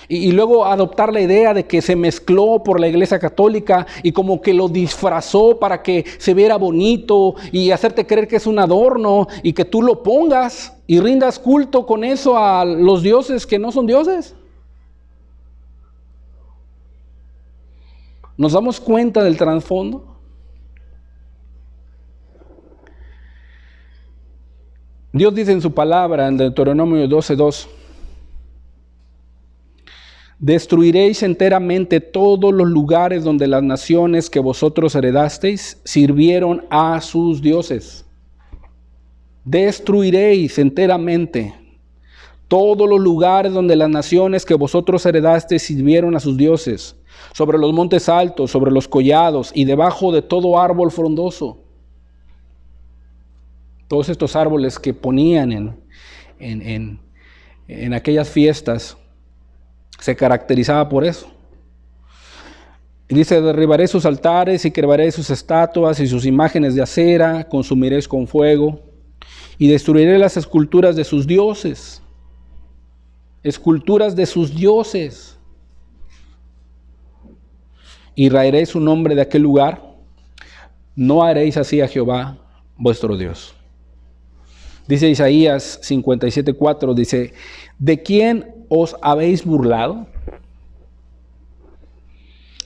Y luego adoptar la idea de que se mezcló por la Iglesia Católica y como que lo disfrazó para que se viera bonito y hacerte creer que es un adorno y que tú lo pongas y rindas culto con eso a los dioses que no son dioses. ¿Nos damos cuenta del trasfondo? Dios dice en su palabra, en Deuteronomio 12:2, destruiréis enteramente todos los lugares donde las naciones que vosotros heredasteis sirvieron a sus dioses. Destruiréis enteramente todos los lugares donde las naciones que vosotros heredasteis sirvieron a sus dioses, sobre los montes altos, sobre los collados y debajo de todo árbol frondoso. Todos estos árboles que ponían en aquellas fiestas se caracterizaba por eso. Y dice, derribaré sus altares y quebraré sus estatuas y sus imágenes de acera, consumiréis con fuego y destruiré las esculturas de sus dioses. Esculturas de sus dioses. Y raeré su nombre de aquel lugar. No haréis así a Jehová vuestro Dios. Dice Isaías 57:4, dice, ¿de quién os habéis burlado?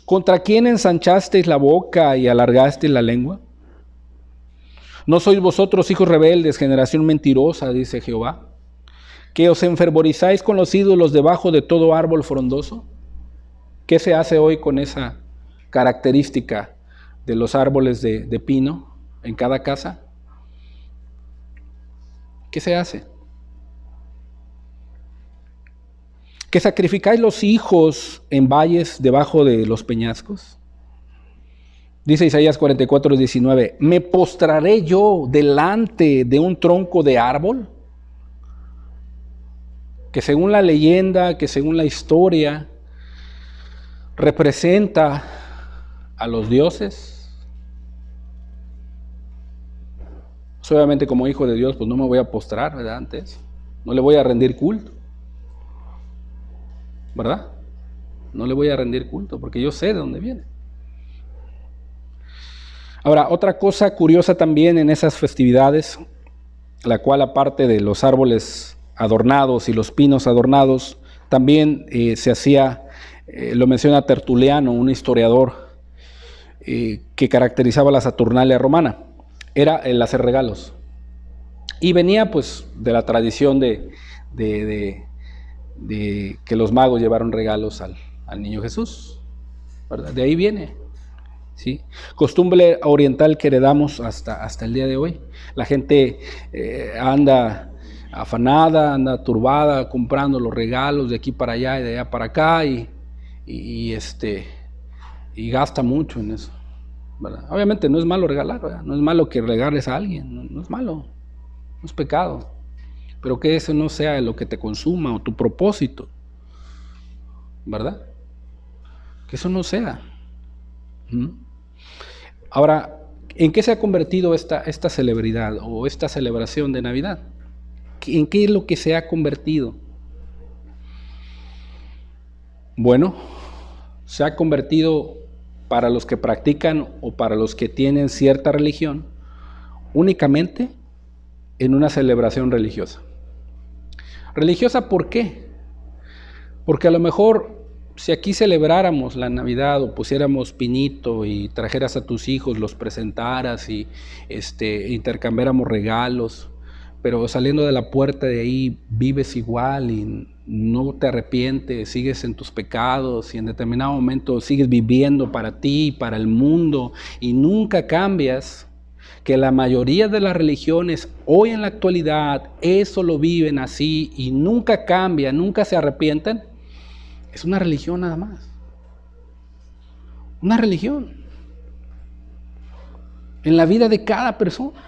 ¿Contra quién ensanchasteis la boca y alargasteis la lengua? ¿No sois vosotros hijos rebeldes, generación mentirosa, dice Jehová, que os enfervorizáis con los ídolos debajo de todo árbol frondoso? ¿Qué se hace hoy con esa característica de los árboles de pino en cada casa? ¿Qué se hace? ¿Que sacrificáis los hijos en valles debajo de los peñascos? Dice Isaías 44:19, ¿me postraré yo delante de un tronco de árbol? Que según la leyenda, que según la historia, representa a los dioses. Obviamente como hijo de Dios, pues no me voy a postrar, ¿verdad? Antes, no le voy a rendir culto, ¿verdad? No le voy a rendir culto porque yo sé de dónde viene. Ahora, otra cosa curiosa también en esas festividades, la cual aparte de los árboles adornados y los pinos adornados, también se hacía, lo menciona Tertuliano, un historiador que caracterizaba la Saturnalia romana, era el hacer regalos. Y venía pues de la tradición de que los magos llevaron regalos al niño Jesús, ¿verdad? De ahí viene, ¿sí? Costumbre oriental que heredamos hasta el día de hoy. La gente anda afanada, anda turbada, comprando los regalos de aquí para allá y de allá para acá y gasta mucho en eso, ¿verdad? Obviamente no es malo regalar, ¿verdad? No es malo que regales a alguien, no es malo, no es pecado, pero que eso no sea lo que te consuma o tu propósito, ¿verdad? Que eso no sea. Ahora, ¿en qué se ha convertido esta celebridad o esta celebración de Navidad? ¿En qué es lo que se ha convertido? Bueno, se ha convertido para los que practican o para los que tienen cierta religión únicamente en una celebración religiosa. ¿Religiosa por qué? Porque a lo mejor si aquí celebráramos la Navidad o pusiéramos pinito y trajeras a tus hijos, los presentaras y intercambiáramos regalos, pero saliendo de la puerta de ahí vives igual y no te arrepientes, sigues en tus pecados y en determinado momento sigues viviendo para ti, para el mundo y nunca cambias, que la mayoría de las religiones hoy en la actualidad eso lo viven así y nunca cambian, nunca se arrepienten, es una religión nada más. Una religión en la vida de cada persona.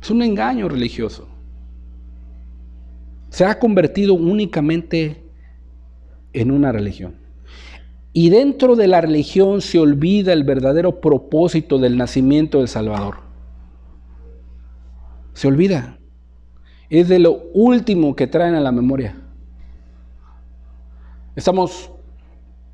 Es un engaño religioso. Se ha convertido únicamente en una religión. Y dentro de la religión se olvida el verdadero propósito del nacimiento del Salvador. Se olvida. Es de lo último que traen a la memoria. Estamos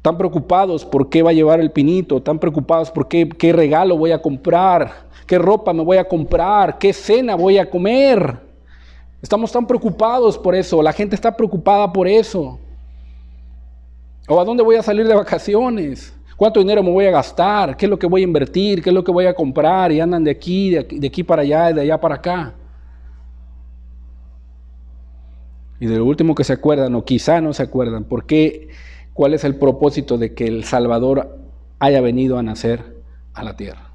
tan preocupados por qué va a llevar el pinito, tan preocupados por qué regalo voy a comprar, qué ropa me voy a comprar, qué cena voy a comer. Estamos tan preocupados por eso, la gente está preocupada por eso. ¿O a dónde voy a salir de vacaciones? ¿Cuánto dinero me voy a gastar? ¿Qué es lo que voy a invertir? ¿Qué es lo que voy a comprar? Y andan de aquí para allá, de allá para acá. Y de lo último que se acuerdan, o quizá no se acuerdan, ¿cuál es el propósito de que el Salvador haya venido a nacer a la tierra?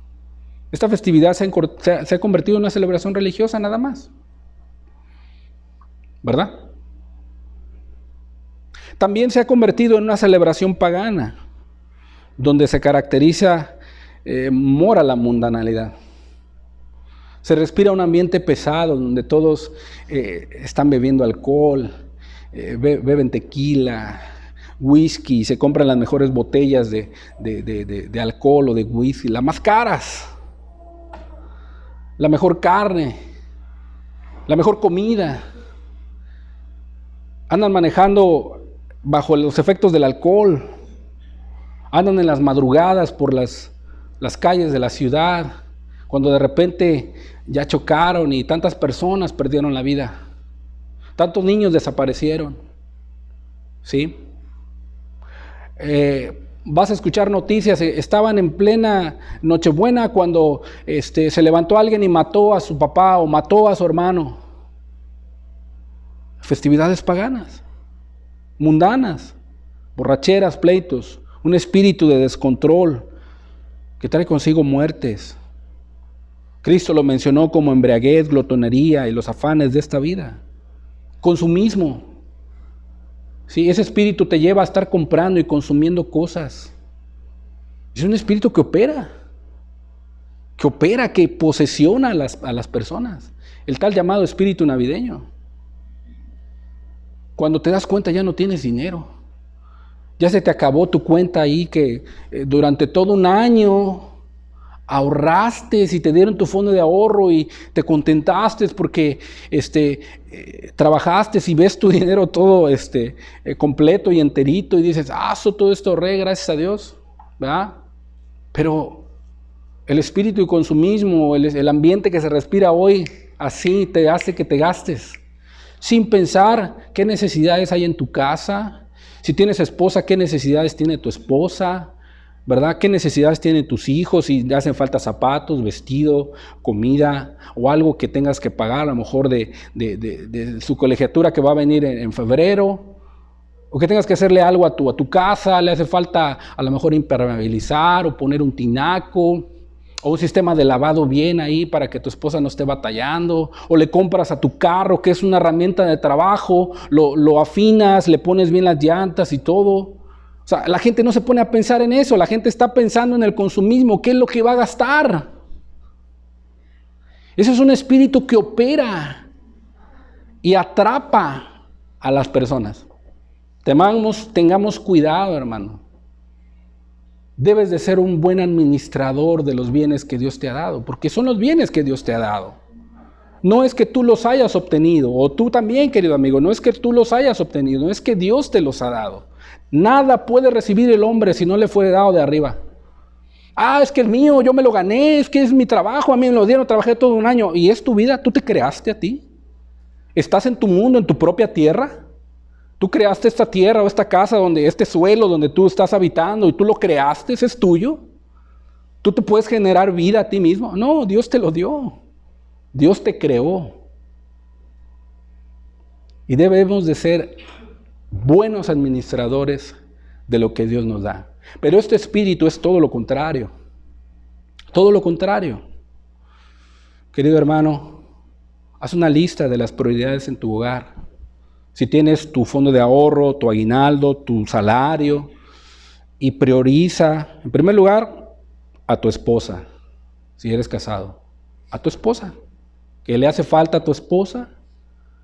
Esta festividad se ha convertido en una celebración religiosa nada más, ¿verdad? También se ha convertido en una celebración pagana, donde se caracteriza, mora la mundanalidad. Se respira un ambiente pesado, donde todos están bebiendo alcohol, beben tequila, whisky, se compran las mejores botellas de alcohol o de whisky, las más caras, la mejor carne, la mejor comida. Andan manejando bajo los efectos del alcohol, andan en las madrugadas por las calles de la ciudad, cuando de repente ya chocaron y tantas personas perdieron la vida, tantos niños desaparecieron, ¿sí? Vas a escuchar noticias, estaban en plena Nochebuena cuando se levantó alguien y mató a su papá o mató a su hermano. Festividades paganas, mundanas, borracheras, pleitos, un espíritu de descontrol que trae consigo muertes. Cristo lo mencionó como embriaguez, glotonería y los afanes de esta vida. Consumismo. Sí, ese espíritu te lleva a estar comprando y consumiendo cosas. Es un espíritu que opera, que posesiona a las personas. El tal llamado espíritu navideño. Cuando te das cuenta ya no tienes dinero. Ya se te acabó tu cuenta ahí que durante todo un año ahorraste y te dieron tu fondo de ahorro y te contentaste porque trabajaste y ves tu dinero todo completo y enterito y dices, todo esto ahorré, gracias a Dios, ¿verdad? Pero el espíritu y consumismo, el ambiente que se respira hoy, así te hace que te gastes, sin pensar qué necesidades hay en tu casa. Si tienes esposa, qué necesidades tiene tu esposa, ¿verdad? ¿Qué necesidades tienen tus hijos? Si le hacen falta zapatos, vestido, comida o algo que tengas que pagar, a lo mejor de su colegiatura que va a venir en febrero, o que tengas que hacerle algo a tu casa, le hace falta a lo mejor impermeabilizar o poner un tinaco o un sistema de lavado bien ahí para que tu esposa no esté batallando, o le compras a tu carro que es una herramienta de trabajo, lo afinas, le pones bien las llantas y todo. O sea, la gente no se pone a pensar en eso, la gente está pensando en el consumismo, qué es lo que va a gastar. Ese es un espíritu que opera y atrapa a las personas. Tengamos cuidado, hermano. Debes de ser un buen administrador de los bienes que Dios te ha dado, porque son los bienes que Dios te ha dado. No es que tú los hayas obtenido, o tú también, querido amigo, no es que tú los hayas obtenido, no es que Dios te los ha dado. Nada puede recibir el hombre si no le fue dado de arriba. Es que el mío, yo me lo gané, es que es mi trabajo, a mí me lo dieron, trabajé todo un año. ¿Y es tu vida? ¿Tú te creaste a ti? ¿Estás en tu mundo, en tu propia tierra? ¿Tú creaste esta tierra o esta casa, este suelo donde tú estás habitando y tú lo creaste? ¿Ese es tuyo? ¿Tú te puedes generar vida a ti mismo? No, Dios te lo dio. Dios te creó. Y debemos de ser buenos administradores de lo que Dios nos da. Pero este espíritu es todo lo contrario. Todo lo contrario. Querido hermano, haz una lista de las prioridades en tu hogar. Si tienes tu fondo de ahorro, tu aguinaldo, tu salario, y prioriza, en primer lugar, a tu esposa, si eres casado. A tu esposa. ¿Qué le hace falta a tu esposa?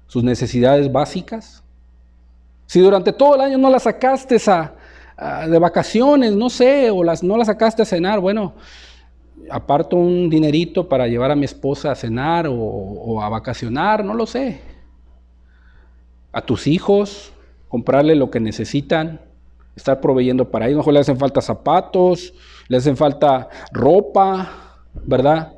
Sus necesidades básicas. Si durante todo el año no la sacaste de vacaciones, no sé, o no la sacaste a cenar, bueno, aparto un dinerito para llevar a mi esposa a cenar o a vacacionar, no lo sé. A tus hijos, comprarle lo que necesitan, estar proveyendo para ellos. A lo mejor le hacen falta zapatos, le hacen falta ropa, ¿verdad?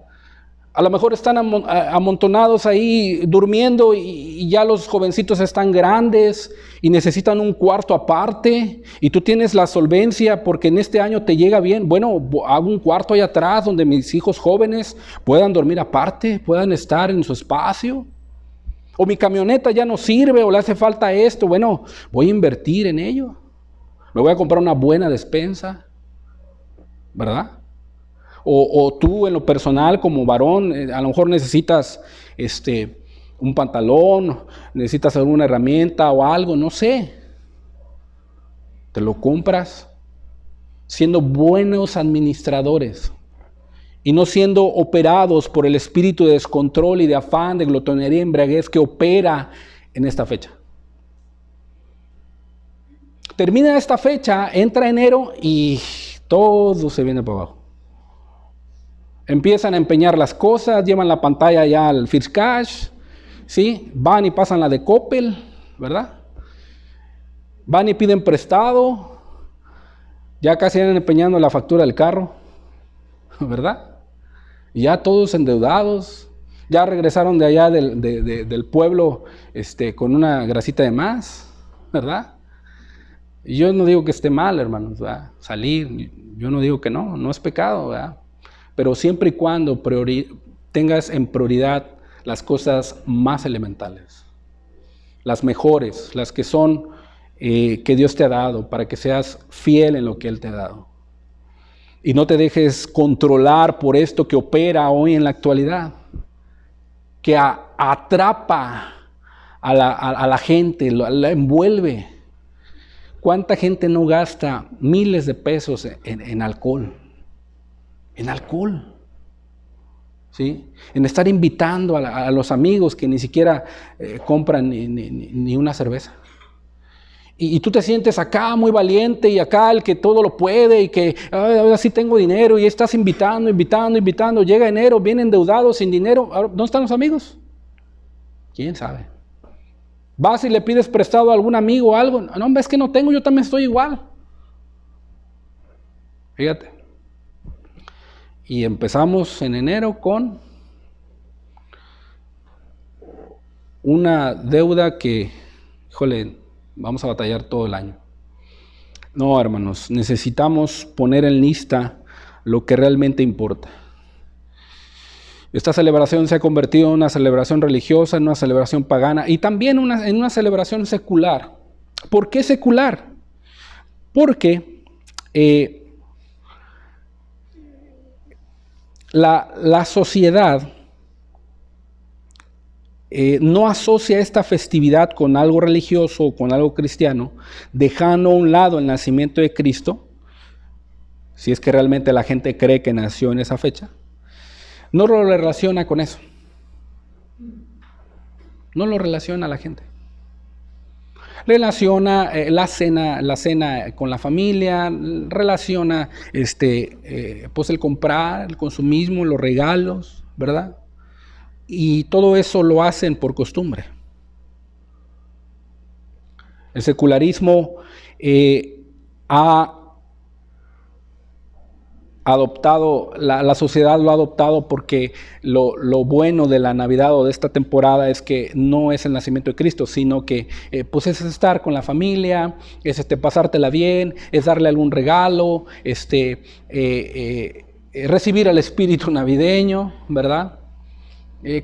A lo mejor están amontonados ahí durmiendo y ya los jovencitos están grandes y necesitan un cuarto aparte y tú tienes la solvencia porque en este año te llega bien. Bueno, hago un cuarto allá atrás donde mis hijos jóvenes puedan dormir aparte, puedan estar en su espacio. O mi camioneta ya no sirve o le hace falta esto. Bueno, voy a invertir en ello. Me voy a comprar una buena despensa, ¿verdad? O tú en lo personal como varón, a lo mejor necesitas un pantalón, necesitas alguna herramienta o algo, no sé. Te lo compras siendo buenos administradores y no siendo operados por el espíritu de descontrol y de afán, de glotonería y embriaguez que opera en esta fecha. Termina esta fecha, entra enero y todo se viene para abajo. Empiezan a empeñar las cosas, llevan la pantalla ya al First Cash, ¿sí? Van y pasan la de Coppel, ¿verdad? Van y piden prestado, ya casi van empeñando la factura del carro, ¿verdad? Y ya todos endeudados, ya regresaron de allá del pueblo con una grasita de más, ¿verdad? Y yo no digo que esté mal, hermanos, ¿verdad? Salir, yo no digo que no es pecado, ¿verdad? Pero siempre y cuando tengas en prioridad las cosas más elementales, las mejores, las que son que Dios te ha dado, para que seas fiel en lo que Él te ha dado. Y no te dejes controlar por esto que opera hoy en la actualidad, que atrapa a la gente, la envuelve. ¿Cuánta gente no gasta miles de pesos en alcohol? En alcohol, ¿sí? En estar invitando a los amigos que ni siquiera compran ni una cerveza. Y tú te sientes acá muy valiente y acá el que todo lo puede y que ahora sí tengo dinero y estás invitando. Llega enero, vienen endeudados sin dinero. ¿Dónde están los amigos? ¿Quién sabe? Vas y le pides prestado a algún amigo o algo. No, hombre, es que no tengo, yo también estoy igual. Fíjate. Y empezamos en enero con una deuda que, híjole, vamos a batallar todo el año. No, hermanos, necesitamos poner en lista lo que realmente importa. Esta celebración se ha convertido en una celebración religiosa, en una celebración pagana y también en una celebración secular. ¿Por qué secular? Porque la sociedad no asocia esta festividad con algo religioso o con algo cristiano, dejando a un lado el nacimiento de Cristo, si es que realmente la gente cree que nació en esa fecha. No lo relaciona con eso. No lo relaciona la gente. Relaciona la cena con la familia, relaciona pues el comprar, el consumismo, los regalos, ¿verdad? Y todo eso lo hacen por costumbre. El secularismo ha adoptado, la sociedad lo ha adoptado porque lo bueno de la Navidad o de esta temporada es que no es el nacimiento de Cristo, sino que pues es estar con la familia, es pasártela bien, es darle algún regalo, recibir al espíritu navideño, ¿verdad?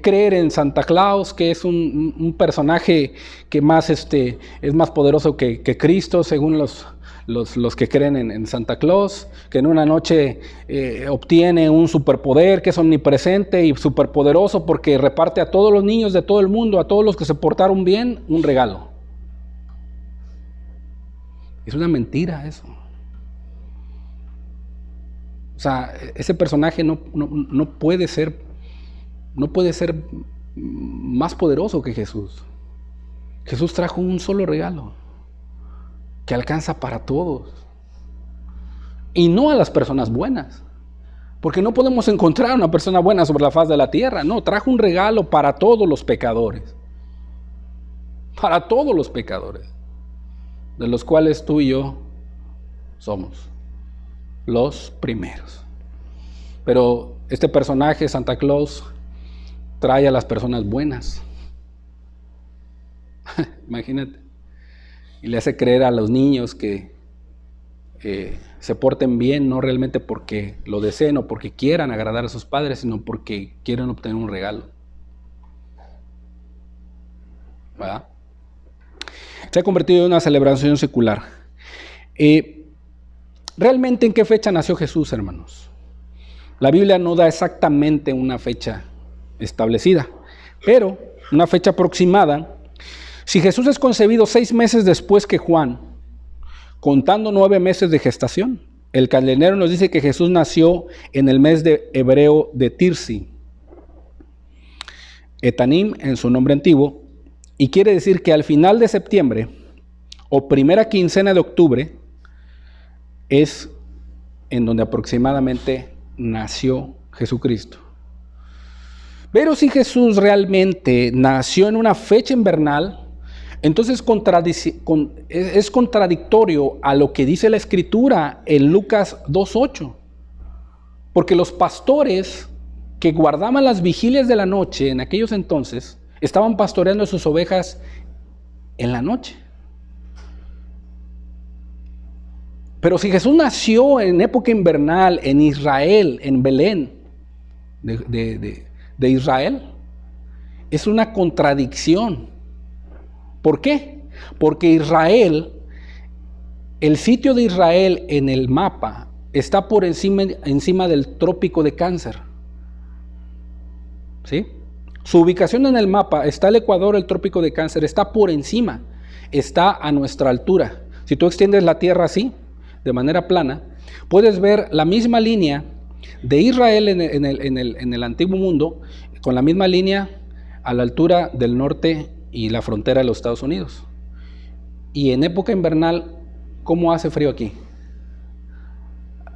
Creer en Santa Claus, que es un personaje que más, es más poderoso que Cristo, según los que creen en Santa Claus, que en una noche obtiene un superpoder que es omnipresente y superpoderoso porque reparte a todos los niños de todo el mundo, a todos los que se portaron bien, un regalo. Es una mentira eso. O sea, ese personaje no puede ser más poderoso que Jesús. Jesús trajo un solo regalo que alcanza para todos. Y no a las personas buenas. Porque no podemos encontrar una persona buena sobre la faz de la tierra. No, trajo un regalo para todos los pecadores. Para todos los pecadores. De los cuales tú y yo somos los primeros. Pero este personaje, Santa Claus, trae a las personas buenas. Imagínate. Y le hace creer a los niños que se porten bien, no realmente porque lo deseen o porque quieran agradar a sus padres, sino porque quieren obtener un regalo. ¿Verdad? Se ha convertido en una celebración secular. ¿Realmente en qué fecha nació Jesús, hermanos? La Biblia no da exactamente una fecha establecida, pero una fecha aproximada. Si Jesús es concebido 6 meses después que Juan, contando 9 meses de gestación, el calendario nos dice que Jesús nació en el mes de hebreo de Tirsi, Etanim en su nombre antiguo, y quiere decir que al final de septiembre o primera quincena de octubre es en donde aproximadamente nació Jesucristo. Pero si Jesús realmente nació en una fecha invernal, entonces es contradictorio a lo que dice la Escritura en Lucas 2:8. Porque los pastores que guardaban las vigilias de la noche en aquellos entonces estaban pastoreando sus ovejas en la noche. Pero si Jesús nació en época invernal en Israel, en Belén de Israel, es una contradicción. ¿Por qué? Porque Israel, el sitio de Israel en el mapa está por encima del trópico de Cáncer. ¿Sí? Su ubicación en el mapa está el Ecuador, el trópico de Cáncer, está por encima, está a nuestra altura. Si tú extiendes la tierra así, de manera plana, puedes ver la misma línea de Israel en el antiguo mundo, con la misma línea a la altura del norte y la frontera de los Estados Unidos. Y en época invernal, ¿cómo hace frío aquí?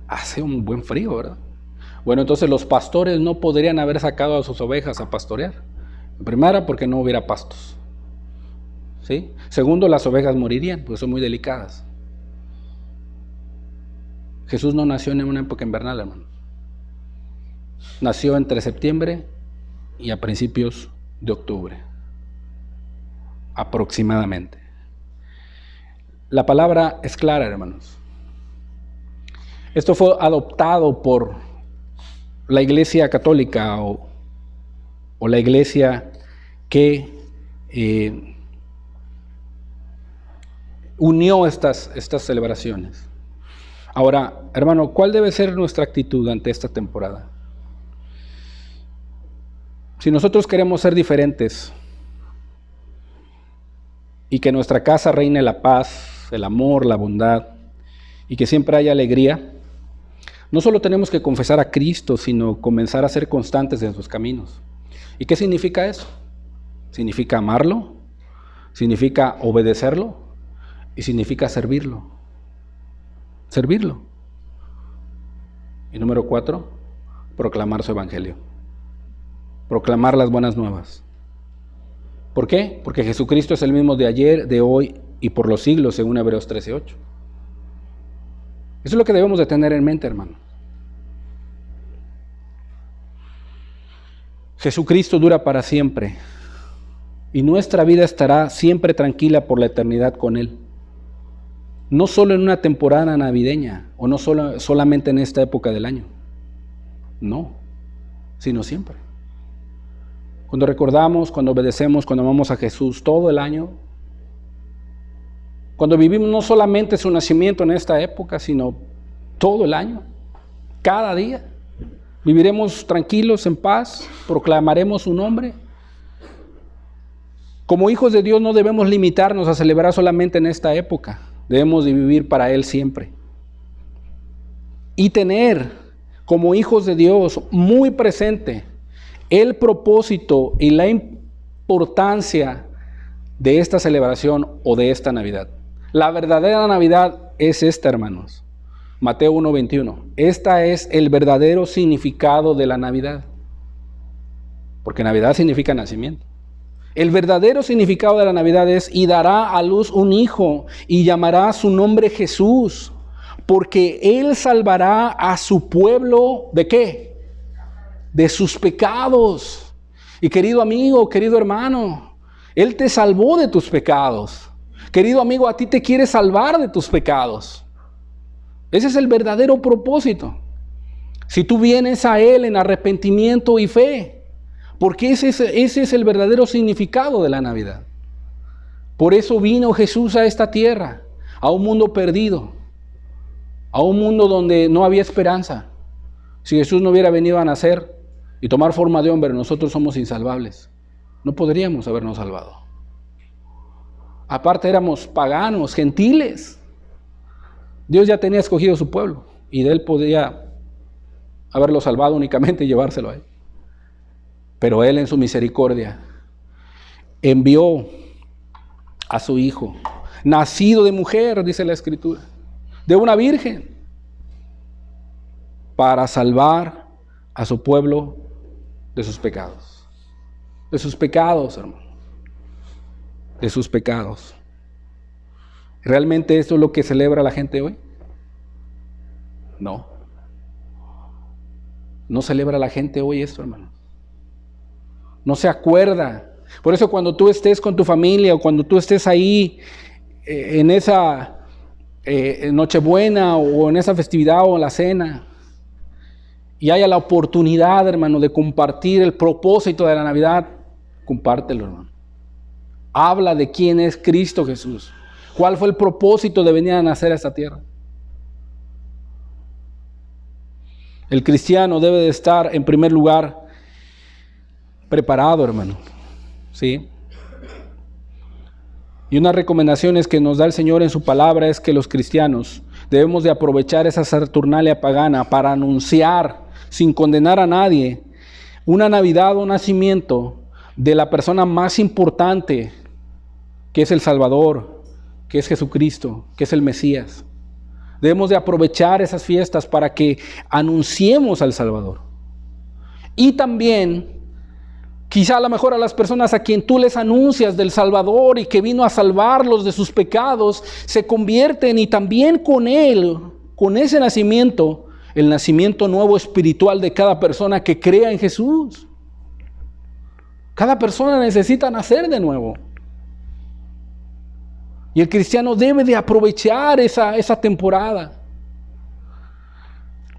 Hace un buen frío, ¿verdad? Bueno, entonces los pastores no podrían haber sacado a sus ovejas a pastorear. Primera, porque no hubiera pastos. ¿Sí? Segundo, las ovejas morirían, porque son muy delicadas. Jesús no nació en una época invernal, hermano. Nació entre septiembre y a principios de octubre, aproximadamente. La palabra es clara, hermanos. Esto fue adoptado por la Iglesia Católica o la Iglesia que unió estas celebraciones. Ahora, hermano, ¿cuál debe ser nuestra actitud ante esta temporada? Si nosotros queremos ser diferentes y que en nuestra casa reine la paz, el amor, la bondad y que siempre haya alegría, no solo tenemos que confesar a Cristo, sino comenzar a ser constantes en sus caminos. ¿Y qué significa eso? Significa amarlo, significa obedecerlo y significa servirlo. Servirlo. Y número 4, proclamar su evangelio. Proclamar las buenas nuevas. ¿Por qué? Porque Jesucristo es el mismo de ayer, de hoy y por los siglos, según Hebreos 13:8. Eso es lo que debemos de tener en mente, hermano. Jesucristo dura para siempre y nuestra vida estará siempre tranquila por la eternidad con Él. No solo en una temporada navideña o no solamente en esta época del año. No, sino siempre. Cuando recordamos, cuando obedecemos, cuando amamos a Jesús todo el año, cuando vivimos no solamente su nacimiento en esta época, sino todo el año, cada día, viviremos tranquilos, en paz, proclamaremos su nombre. Como hijos de Dios no debemos limitarnos a celebrar solamente en esta época, debemos de vivir para Él siempre. Y tener como hijos de Dios muy presente el propósito y la importancia de esta celebración o de esta Navidad. La verdadera Navidad es esta, hermanos. Mateo 1:21. Esta es el verdadero significado de la Navidad. Porque Navidad significa nacimiento. El verdadero significado de la Navidad es: y dará a luz un hijo y llamará su nombre Jesús, porque Él salvará a su pueblo, ¿de qué? De sus pecados. Y querido amigo, querido hermano, Él te salvó de tus pecados. Querido amigo, a ti te quiere salvar de tus pecados. Ese es el verdadero propósito. Si tú vienes a Él en arrepentimiento y fe, porque ese es el verdadero significado de la Navidad. Por eso vino Jesús a esta tierra, a un mundo perdido, a un mundo donde no había esperanza. Si Jesús no hubiera venido a nacer y tomar forma de hombre, nosotros somos insalvables. No podríamos habernos salvado. Aparte éramos paganos, gentiles. Dios ya tenía escogido su pueblo y de Él podía haberlo salvado únicamente y llevárselo a Él. Pero Él en su misericordia envió a su Hijo, nacido de mujer, dice la Escritura, de una virgen, para salvar a su pueblo de sus pecados. De sus pecados, hermano. De sus pecados. ¿Realmente esto es lo que celebra la gente hoy? No. No celebra la gente hoy esto, hermano. No se acuerda. Por eso cuando tú estés con tu familia o cuando tú estés ahí en esa Nochebuena o en esa festividad o en la cena y haya la oportunidad, hermano, de compartir el propósito de la Navidad, compártelo, hermano. Habla de quién es Cristo Jesús. ¿Cuál fue el propósito de venir a nacer a esta tierra? El cristiano debe de estar en primer lugar preparado, hermano. ¿Sí? Y unas recomendaciones que nos da el Señor en su palabra es que los cristianos debemos de aprovechar esa Saturnalia pagana para anunciar, sin condenar a nadie, una Navidad o nacimiento de la persona más importante, que es el Salvador, que es Jesucristo, que es el Mesías. Debemos de aprovechar esas fiestas para que anunciemos al Salvador. Y también, quizá a lo mejor a las personas a quien tú les anuncias del Salvador y que vino a salvarlos de sus pecados, se convierten y también con Él, con ese nacimiento, el nacimiento nuevo espiritual de cada persona que crea en Jesús. Cada persona necesita nacer de nuevo. Y el cristiano debe de aprovechar esa temporada.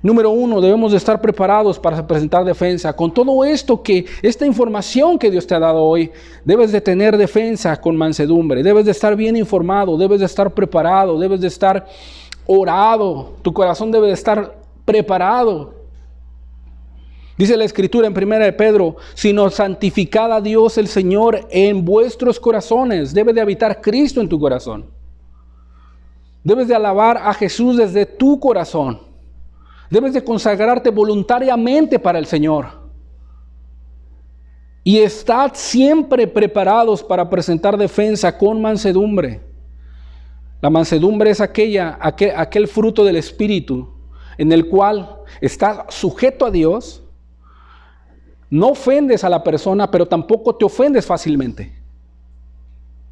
Número 1, debemos de estar preparados para presentar defensa. Con todo esto, esta información que Dios te ha dado hoy, debes de tener defensa con mansedumbre. Debes de estar bien informado, debes de estar preparado, debes de estar orado. Tu corazón debe de estar preparado. Dice la Escritura en 1 de Pedro, sino santificad a Dios el Señor en vuestros corazones. Debe de habitar Cristo en tu corazón. Debes de alabar a Jesús desde tu corazón. Debes de consagrarte voluntariamente para el Señor. Y estad siempre preparados para presentar defensa con mansedumbre. La mansedumbre es aquel fruto del Espíritu en el cual estás sujeto a Dios. No ofendes a la persona, pero tampoco te ofendes fácilmente.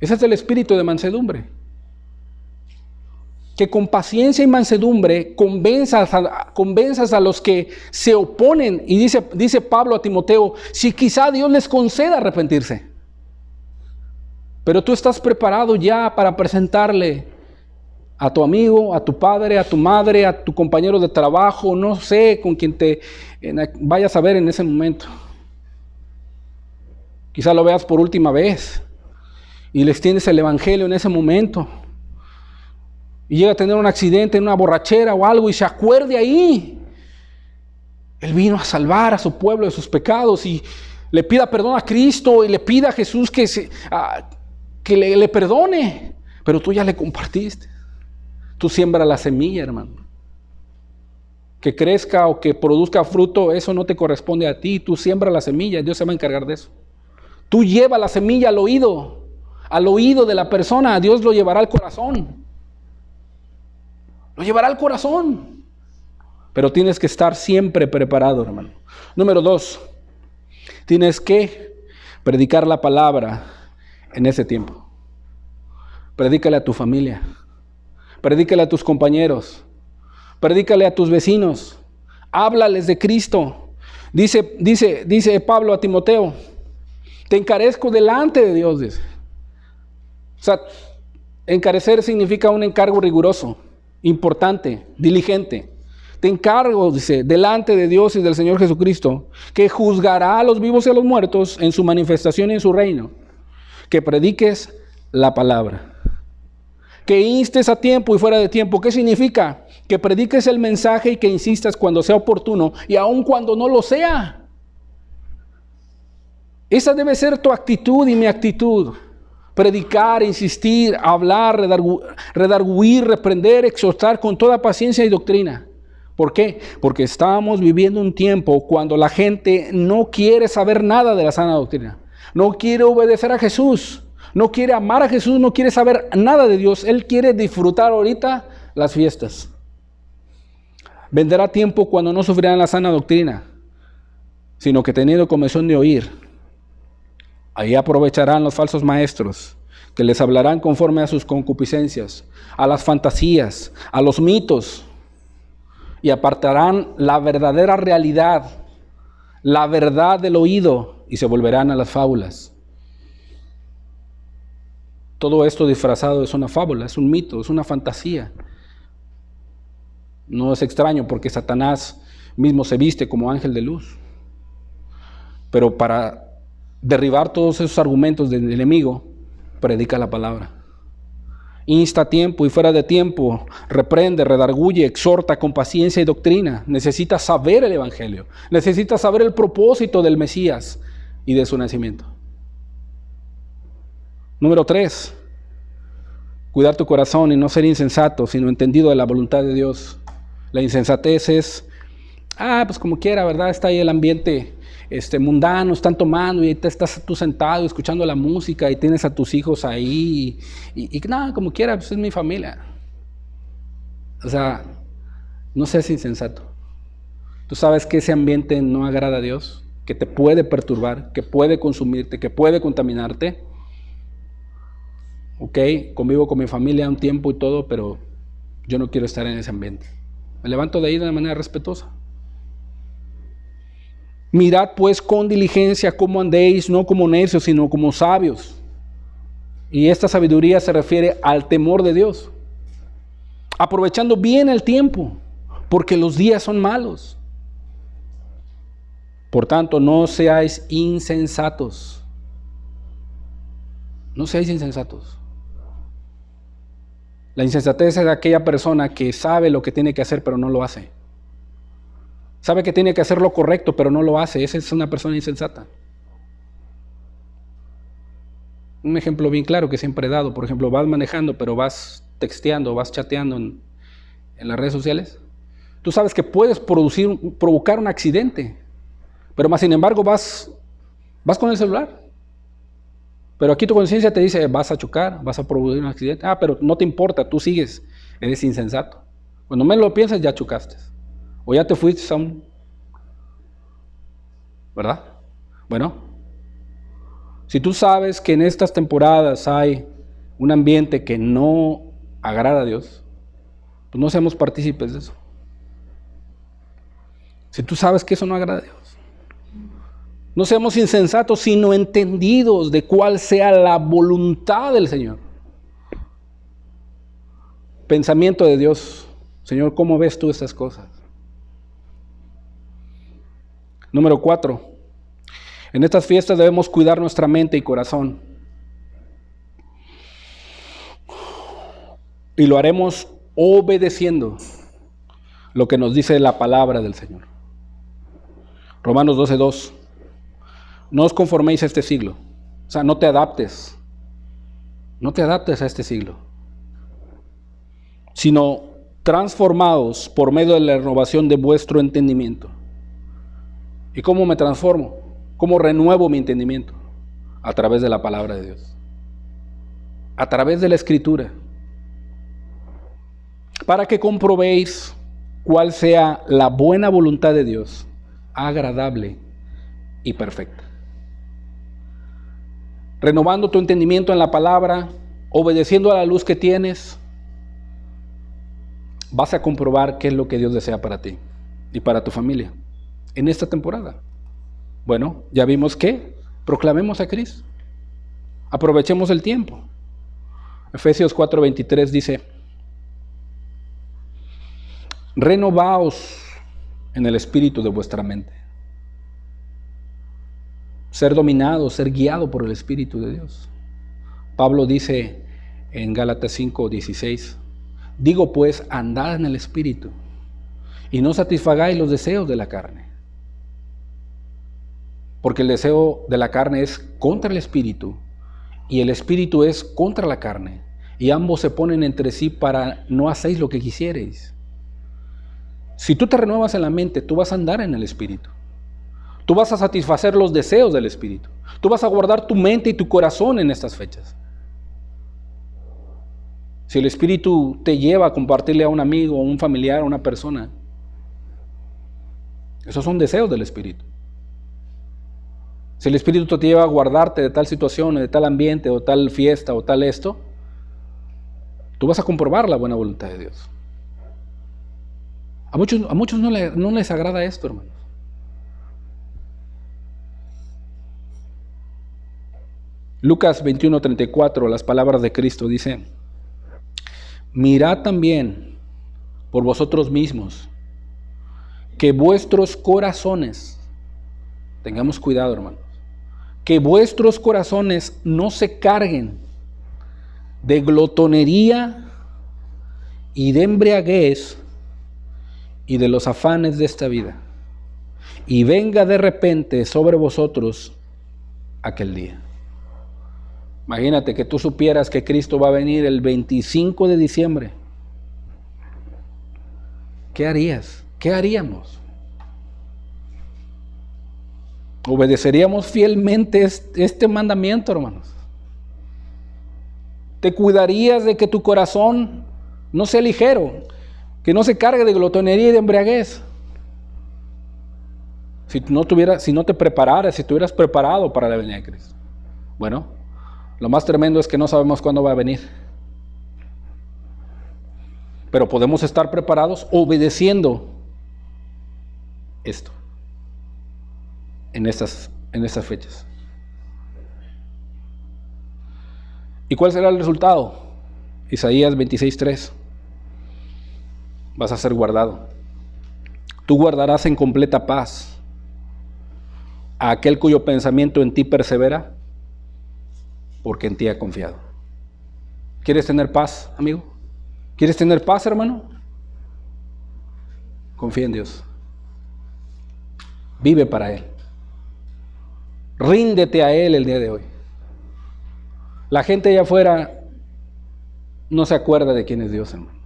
Ese es el espíritu de mansedumbre. Que con paciencia y mansedumbre convenzas a los que se oponen. Y dice Pablo a Timoteo, si quizá Dios les conceda arrepentirse. Pero tú estás preparado ya para presentarle a tu amigo, a tu padre, a tu madre, a tu compañero de trabajo, no sé con quién te vayas a ver en ese momento. Quizá lo veas por última vez y le extiendes el evangelio en ese momento. Y llega a tener un accidente en una borrachera o algo y se acuerde ahí. Él vino a salvar a su pueblo de sus pecados y le pida perdón a Cristo y le pida a Jesús que le perdone. Pero tú ya le compartiste. Tú siembra la semilla, hermano. Que crezca o que produzca fruto, eso no te corresponde a ti. Tú siembra la semilla, Dios se va a encargar de eso. Tú lleva la semilla al oído de la persona, Dios lo llevará al corazón. Lo llevará al corazón. Pero tienes que estar siempre preparado, hermano. Número 2, tienes que predicar la palabra en ese tiempo. Predícale a tu familia. Predícale a tus compañeros. Predícale a tus vecinos. Háblales de Cristo. Dice Pablo a Timoteo, te encarezco delante de Dios, dice. O sea, encarecer significa un encargo riguroso, importante, diligente. Te encargo, dice, delante de Dios y del Señor Jesucristo, que juzgará a los vivos y a los muertos en su manifestación y en su reino. Que prediques la palabra. Que instes a tiempo y fuera de tiempo. ¿Qué significa? Que prediques el mensaje y que insistas cuando sea oportuno y aun cuando no lo sea. Esa debe ser tu actitud y mi actitud. Predicar, insistir, hablar, redarguir, reprender, exhortar con toda paciencia y doctrina. ¿Por qué? Porque estamos viviendo un tiempo cuando la gente no quiere saber nada de la sana doctrina. No quiere obedecer a Jesús. No quiere amar a Jesús, no quiere saber nada de Dios. Él quiere disfrutar ahorita las fiestas. Vendrá tiempo cuando no sufrirán la sana doctrina, sino que teniendo comezón de oír, ahí aprovecharán los falsos maestros, que les hablarán conforme a sus concupiscencias, a las fantasías, a los mitos, y apartarán la verdadera realidad, la verdad del oído, y se volverán a las fábulas. Todo esto disfrazado es una fábula, es un mito, es una fantasía. No es extraño porque Satanás mismo se viste como ángel de luz. Pero para derribar todos esos argumentos del enemigo, predica la palabra. Insta a tiempo y fuera de tiempo, reprende, redarguye, exhorta con paciencia y doctrina. Necesitas saber el evangelio, necesitas saber el propósito del Mesías y de su nacimiento. Número 3, cuidar tu corazón y no ser insensato, sino entendido de la voluntad de Dios. La insensatez es, pues como quiera, ¿verdad? Está ahí el ambiente mundano, están tomando y estás tú sentado escuchando la música y tienes a tus hijos ahí y nada, como quiera, pues es mi familia. O sea, no seas insensato. Tú sabes que ese ambiente no agrada a Dios, que te puede perturbar, que puede consumirte, que puede contaminarte. Ok, convivo con mi familia un tiempo y todo, pero yo no quiero estar en ese ambiente. Me levanto de ahí de una manera respetuosa. Mirad pues con diligencia cómo andéis, no como necios, sino como sabios. Y esta sabiduría se refiere al temor de Dios. Aprovechando bien el tiempo, porque los días son malos. Por tanto, no seáis insensatos. No seáis insensatos. La insensatez es aquella persona que sabe lo que tiene que hacer, pero no lo hace. Sabe que tiene que hacer lo correcto, pero no lo hace. Esa es una persona insensata. Un ejemplo bien claro que siempre he dado. Por ejemplo, vas manejando, pero vas texteando, vas chateando en las redes sociales. Tú sabes que puedes provocar un accidente, pero más sin embargo vas con el celular. Pero aquí tu conciencia te dice, vas a chocar, vas a producir un accidente. Pero no te importa, tú sigues, eres insensato. Cuando menos lo piensas, ya chocaste. O ya te fuiste a un... ¿Verdad? Bueno, si tú sabes que en estas temporadas hay un ambiente que no agrada a Dios, pues no seamos partícipes de eso. Si tú sabes que eso no agrada a Dios, no seamos insensatos, sino entendidos de cuál sea la voluntad del Señor. Pensamiento de Dios. Señor, ¿cómo ves tú estas cosas? Número 4. En estas fiestas debemos cuidar nuestra mente y corazón. Y lo haremos obedeciendo lo que nos dice la palabra del Señor. Romanos 12:2. No os conforméis a este siglo. O sea, no te adaptes. No te adaptes a este siglo. Sino transformaos por medio de la renovación de vuestro entendimiento. ¿Y cómo me transformo? ¿Cómo renuevo mi entendimiento? A través de la palabra de Dios. A través de la Escritura. Para que comprobéis cuál sea la buena voluntad de Dios, agradable y perfecta. Renovando tu entendimiento en la palabra, obedeciendo a la luz que tienes, vas a comprobar qué es lo que Dios desea para ti y para tu familia en esta temporada. Bueno, ya vimos que proclamemos a Cristo. Aprovechemos el tiempo. Efesios 4:23 dice: renovaos en el espíritu de vuestra mente. Ser dominado, ser guiado por el Espíritu de Dios. Pablo dice en Gálatas 5:16: digo pues, andad en el Espíritu y no satisfagáis los deseos de la carne. Porque el deseo de la carne es contra el Espíritu y el Espíritu es contra la carne. Y ambos se ponen entre sí para no hacéis lo que quisierais. Si tú te renuevas en la mente, tú vas a andar en el Espíritu. Tú vas a satisfacer los deseos del Espíritu. Tú vas a guardar tu mente y tu corazón en estas fechas. Si el Espíritu te lleva a compartirle a un amigo, a un familiar, a una persona, esos son deseos del Espíritu. Si el Espíritu te lleva a guardarte de tal situación, de tal ambiente, o tal fiesta, o tal esto, tú vas a comprobar la buena voluntad de Dios. A muchos no les agrada esto, hermanos. Lucas 21:34, las palabras de Cristo dice: mirad también por vosotros mismos, que vuestros corazones, tengamos cuidado, hermanos, que vuestros corazones no se carguen de glotonería y de embriaguez y de los afanes de esta vida, y venga de repente sobre vosotros aquel día. Imagínate que tú supieras que Cristo va a venir el 25 de diciembre. ¿Qué harías? ¿Qué haríamos? ¿Obedeceríamos fielmente este mandamiento, hermanos? ¿Te cuidarías de que tu corazón no sea ligero, que no se cargue de glotonería y de embriaguez? Si no te prepararas, si estuvieras preparado para la venida de Cristo. Bueno, lo más tremendo es que no sabemos cuándo va a venir. Pero podemos estar preparados obedeciendo esto en estas fechas. ¿Y cuál será el resultado? Isaías 26:3. Vas a ser guardado. Tú guardarás en completa paz a aquel cuyo pensamiento en ti persevera, porque en ti ha confiado. ¿Quieres tener paz, amigo? ¿Quieres tener paz, hermano? Confía en Dios. Vive para Él. Ríndete a Él el día de hoy. La gente allá afuera no se acuerda de quién es Dios, hermano.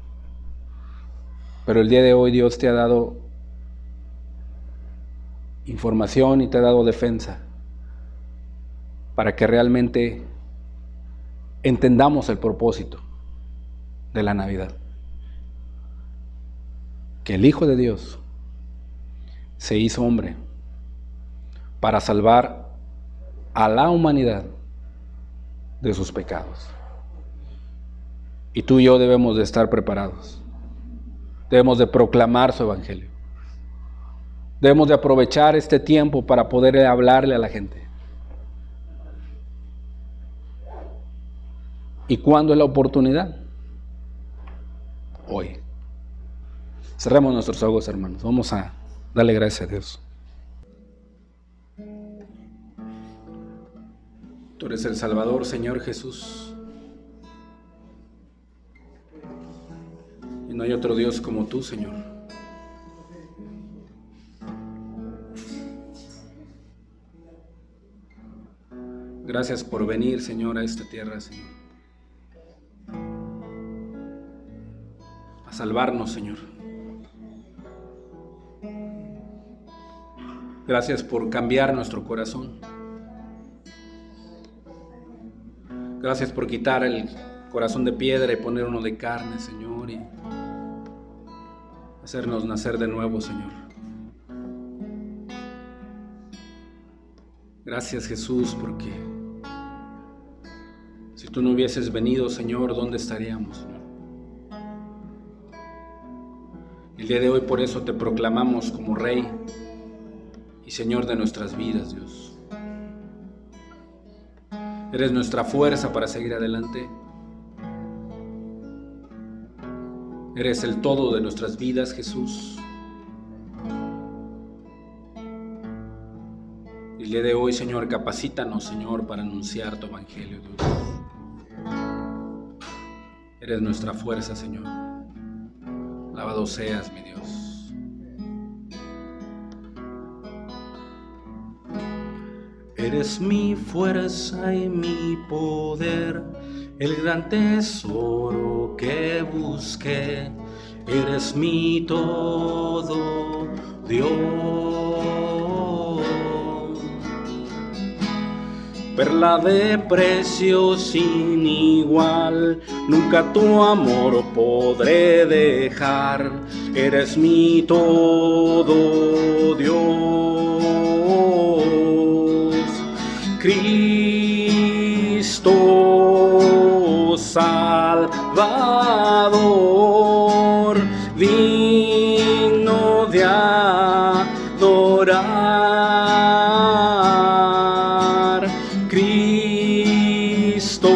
Pero el día de hoy Dios te ha dado información y te ha dado defensa para que realmente entendamos el propósito de la Navidad. Que el Hijo de Dios se hizo hombre para salvar a la humanidad de sus pecados. Y tú y yo debemos de estar preparados. Debemos de proclamar su evangelio. Debemos de aprovechar este tiempo para poder hablarle a la gente. ¿Y cuándo es la oportunidad? hoy. Cerremos nuestros ojos, hermanos. Vamos a darle gracias a Dios. Tú eres el Salvador, Señor Jesús. Y no hay otro Dios como tú, Señor. Gracias por venir, Señor, a esta tierra, Señor. A salvarnos, Señor. Gracias por cambiar nuestro corazón. Gracias por quitar el corazón de piedra y poner uno de carne, Señor, y hacernos nacer de nuevo, Señor. Gracias, Jesús, porque si tú no hubieses venido, Señor, ¿dónde estaríamos? El día de hoy por eso te proclamamos como Rey y Señor de nuestras vidas, Dios. Eres nuestra fuerza para seguir adelante. Eres el todo de nuestras vidas, Jesús. El día de hoy, Señor, capacítanos, Señor, para anunciar tu evangelio, Dios. Eres nuestra fuerza, Señor. Alabado seas, mi Dios. Eres mi fuerza y mi poder, el gran tesoro que busqué. Eres mi todo, Dios. Perla de precio sin igual, nunca tu amor podré dejar. Eres mi todo, Dios. Cristo Salvador, digno de adorar. Cristo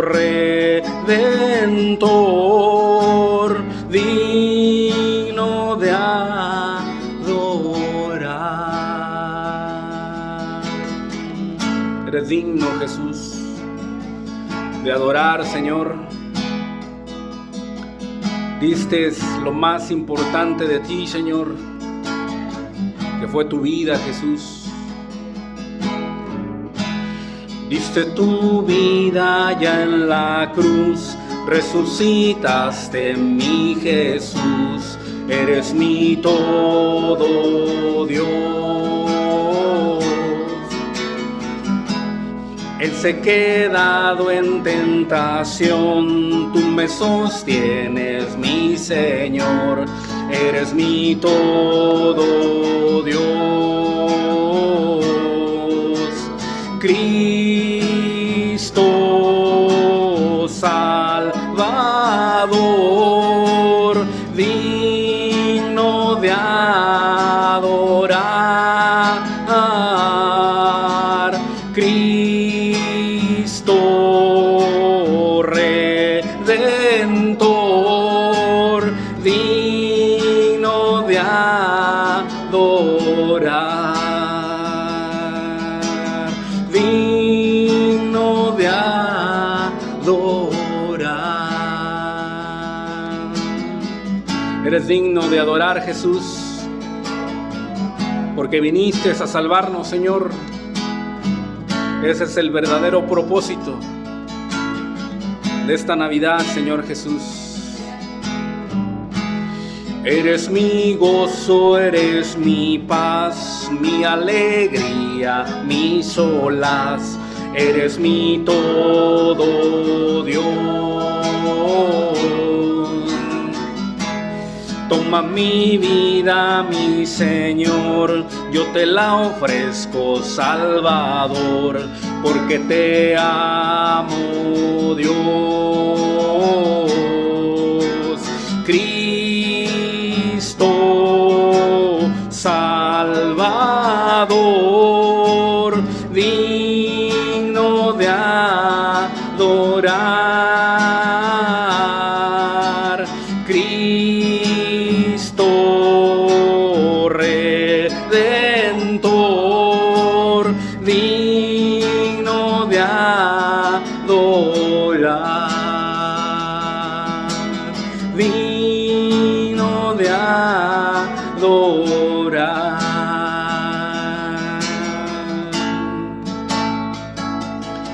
Redentor, digno de adorar. Eres digno, Jesús, de adorar, Señor. Diste lo más importante de ti, Señor, que fue tu vida, Jesús. Diste tu vida ya en la cruz, resucitaste, mi Jesús. Eres mi todo, Dios. Él se quedado en tentación, tú me sostienes, mi Señor. Eres mi todo, Dios. Cristo Salvador, digno de adorar. Cristo Redentor, digno de adorar, digno de adorar. Eres digno de adorar, Jesús, porque viniste a salvarnos, Señor. Ese es el verdadero propósito de esta Navidad, Señor Jesús. Eres mi gozo, eres mi paz, mi alegría, mi solaz. Eres mi todo, Dios. Toma mi vida, mi Señor, yo te la ofrezco, Salvador, porque te amo, Dios. Cristo Salvador, digno de adorar.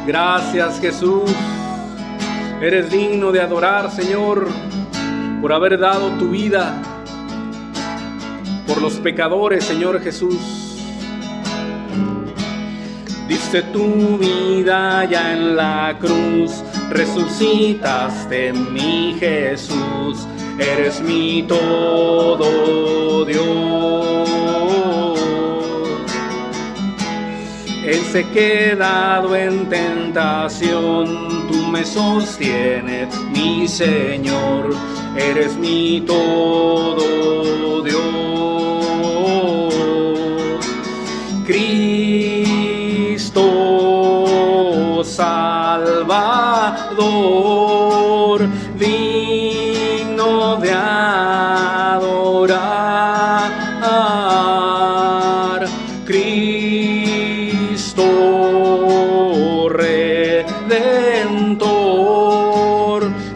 Gracias, Jesús. Eres digno de adorar, Señor, por haber dado tu vida por los pecadores, Señor Jesús. Diste tu vida ya en la cruz, resucitaste, mi Jesús. Eres mi todo, Dios. Él se ha quedado en tentación, tú me sostienes, mi Señor. Eres mi todo, Dios. Cristo Salvador, digno de adorar. Cristo Redentor,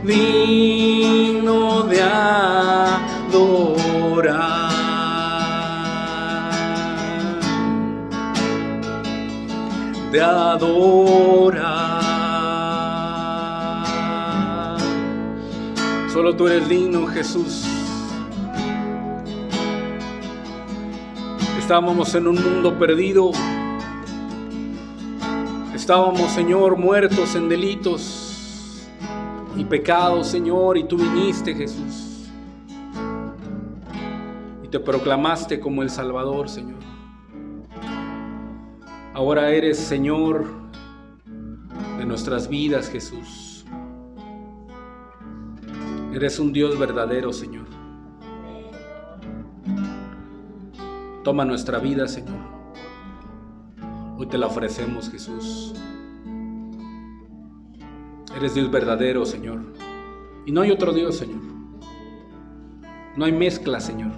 digno de adorar. De adorar. Solo tú eres digno, Jesús. Estábamos en un mundo perdido. Estábamos, Señor, muertos en delitos y pecados, Señor, y tú viniste, Jesús, y te proclamaste como el Salvador, Señor. Ahora eres, Señor, de nuestras vidas, Jesús. Eres un Dios verdadero, Señor. Toma nuestra vida, Señor. Hoy te la ofrecemos, Jesús. Eres Dios verdadero, Señor. Y no hay otro Dios, Señor. No hay mezcla, Señor.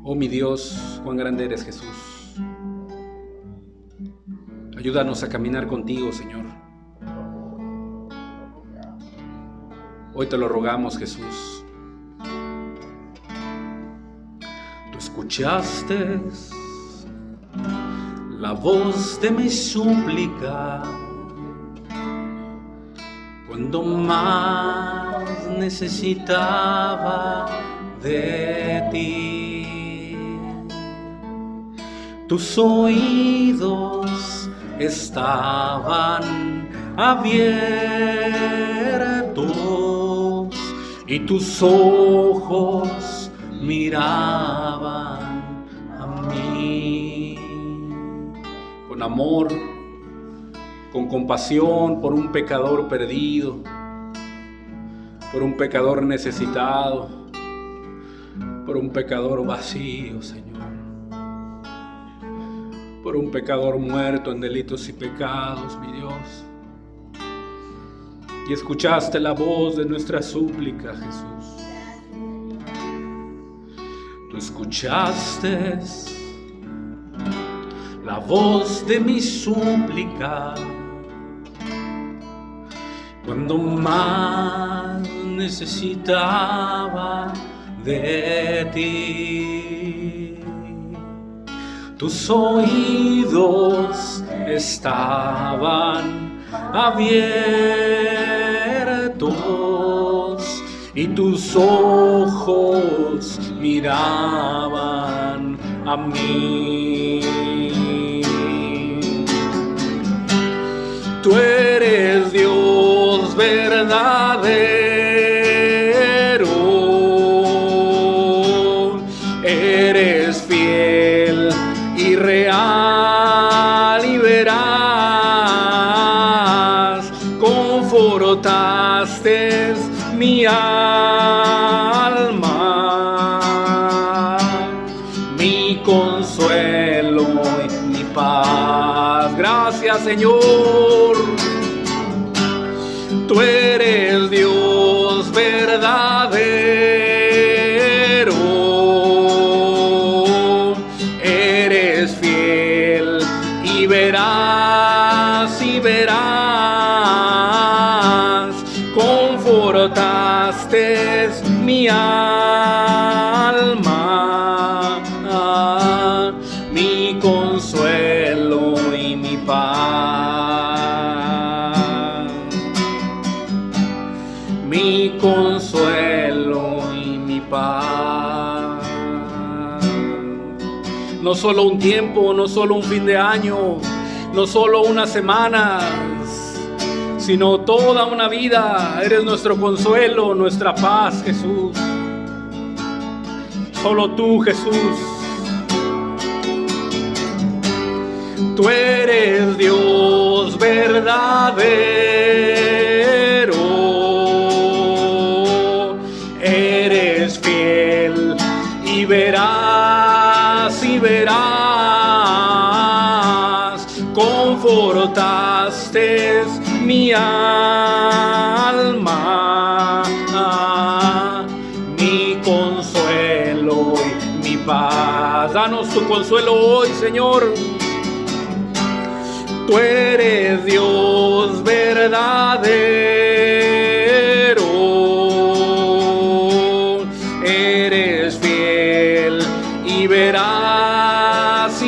Oh, mi Dios, cuán grande eres, Jesús. Ayúdanos a caminar contigo, Señor. Hoy te lo rogamos, Jesús. Tú escuchaste la voz de mi súplica cuando más necesitaba de ti. Tus oídos estaban abiertos y tus ojos miraban a mí con amor, con compasión por un pecador perdido, por un pecador necesitado, por un pecador vacío, Señor, por un pecador muerto en delitos y pecados, mi Dios. Y escuchaste la voz de nuestra súplica, Jesús. Tú escuchaste la voz de mi súplica cuando más necesitaba de ti. Tus oídos estaban abiertos y tus ojos miraban a mí. Tú eres Dios verdadero, eres fiel y real y veraz, confortaste mi alma, mi consuelo y mi paz. Gracias, Señor. Tú eres Dios verdadero, eres fiel y veraz confortaste mi alma, mi consuelo y mi No solo un tiempo, no solo un fin de año, no solo unas semanas, sino toda una vida. Eres nuestro consuelo, nuestra paz, Jesús. Solo tú, Jesús. Tú eres Dios verdadero, eres fiel y verás, confortaste mi alma, mi consuelo y mi paz. Danos tu consuelo hoy, Señor. Tú eres Dios verdadero, eres fiel y verás,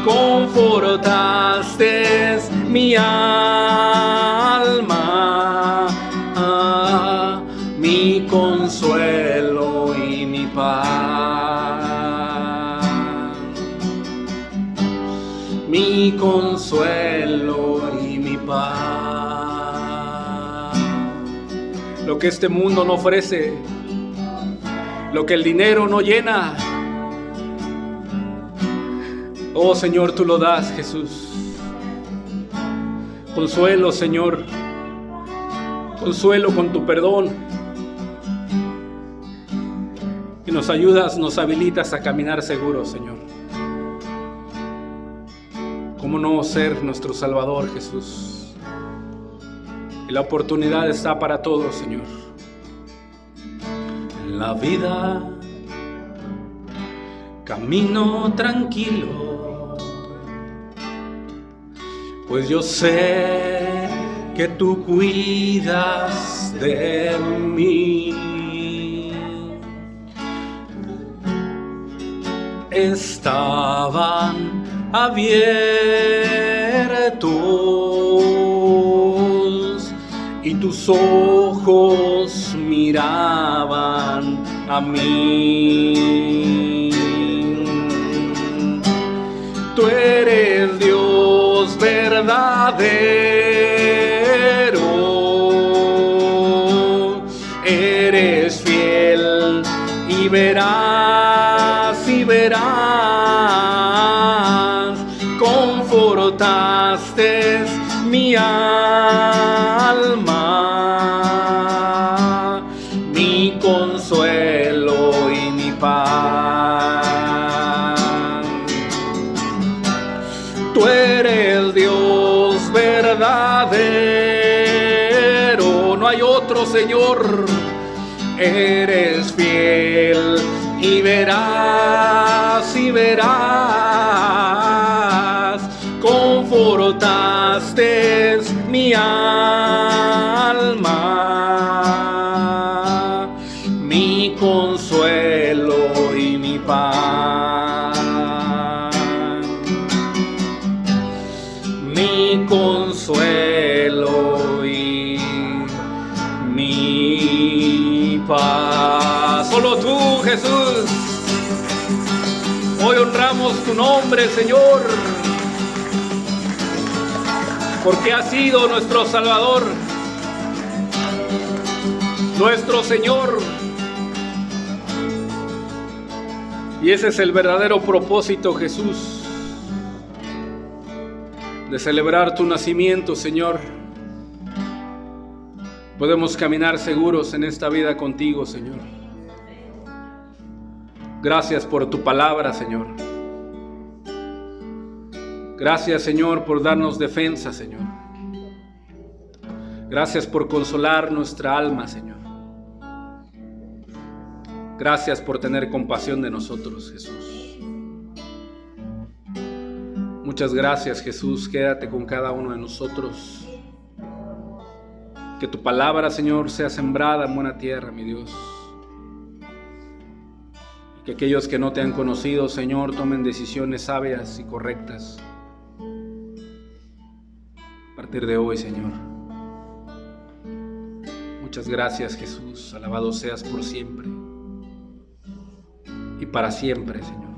confortaste mi alma, mi consuelo y mi paz. Mi consuelo y mi paz. Lo que este mundo no ofrece, lo que el dinero no llena, oh Señor, tú lo das, Jesús. Consuelo, Señor, consuelo con tu perdón, y nos ayudas, nos habilitas a caminar seguros, Señor. ¿Cómo no ser nuestro Salvador, Jesús? Y la oportunidad está para todos, Señor. En la vida camino tranquilo, pues yo sé que tú cuidas de mí. Estaban abiertos y tus ojos miraban a mí. Tú eres Dios verdadero, eres fiel y verás, confortaste mi alma, mi consuelo y mi paz. Tú eres Dios verdadero, no hay otro, Señor. Eres fiel y verás, confortaste mi alma, mi consuelo y mi paz, mi consuelo y mi paz. Solo tú, Jesús. Hoy honramos tu nombre, Señor, porque has sido nuestro Salvador, nuestro Señor. Y ese es el verdadero propósito, Jesús, de celebrar tu nacimiento, Señor. Podemos caminar seguros en esta vida contigo, Señor. Gracias por tu palabra, Señor. Gracias, Señor, por darnos defensa, Señor. Gracias por consolar nuestra alma, Señor. Gracias por tener compasión de nosotros, Jesús. Muchas gracias, Jesús. Quédate con cada uno de nosotros. Que tu palabra, Señor, sea sembrada en buena tierra, mi Dios. Y que aquellos que no te han conocido, Señor, tomen decisiones sabias y correctas a partir de hoy, Señor. Muchas gracias, Jesús. Alabado seas por siempre. y para siempre, Señor.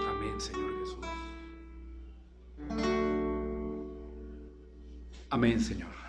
Amén, Señor Jesús. Amén, Señor.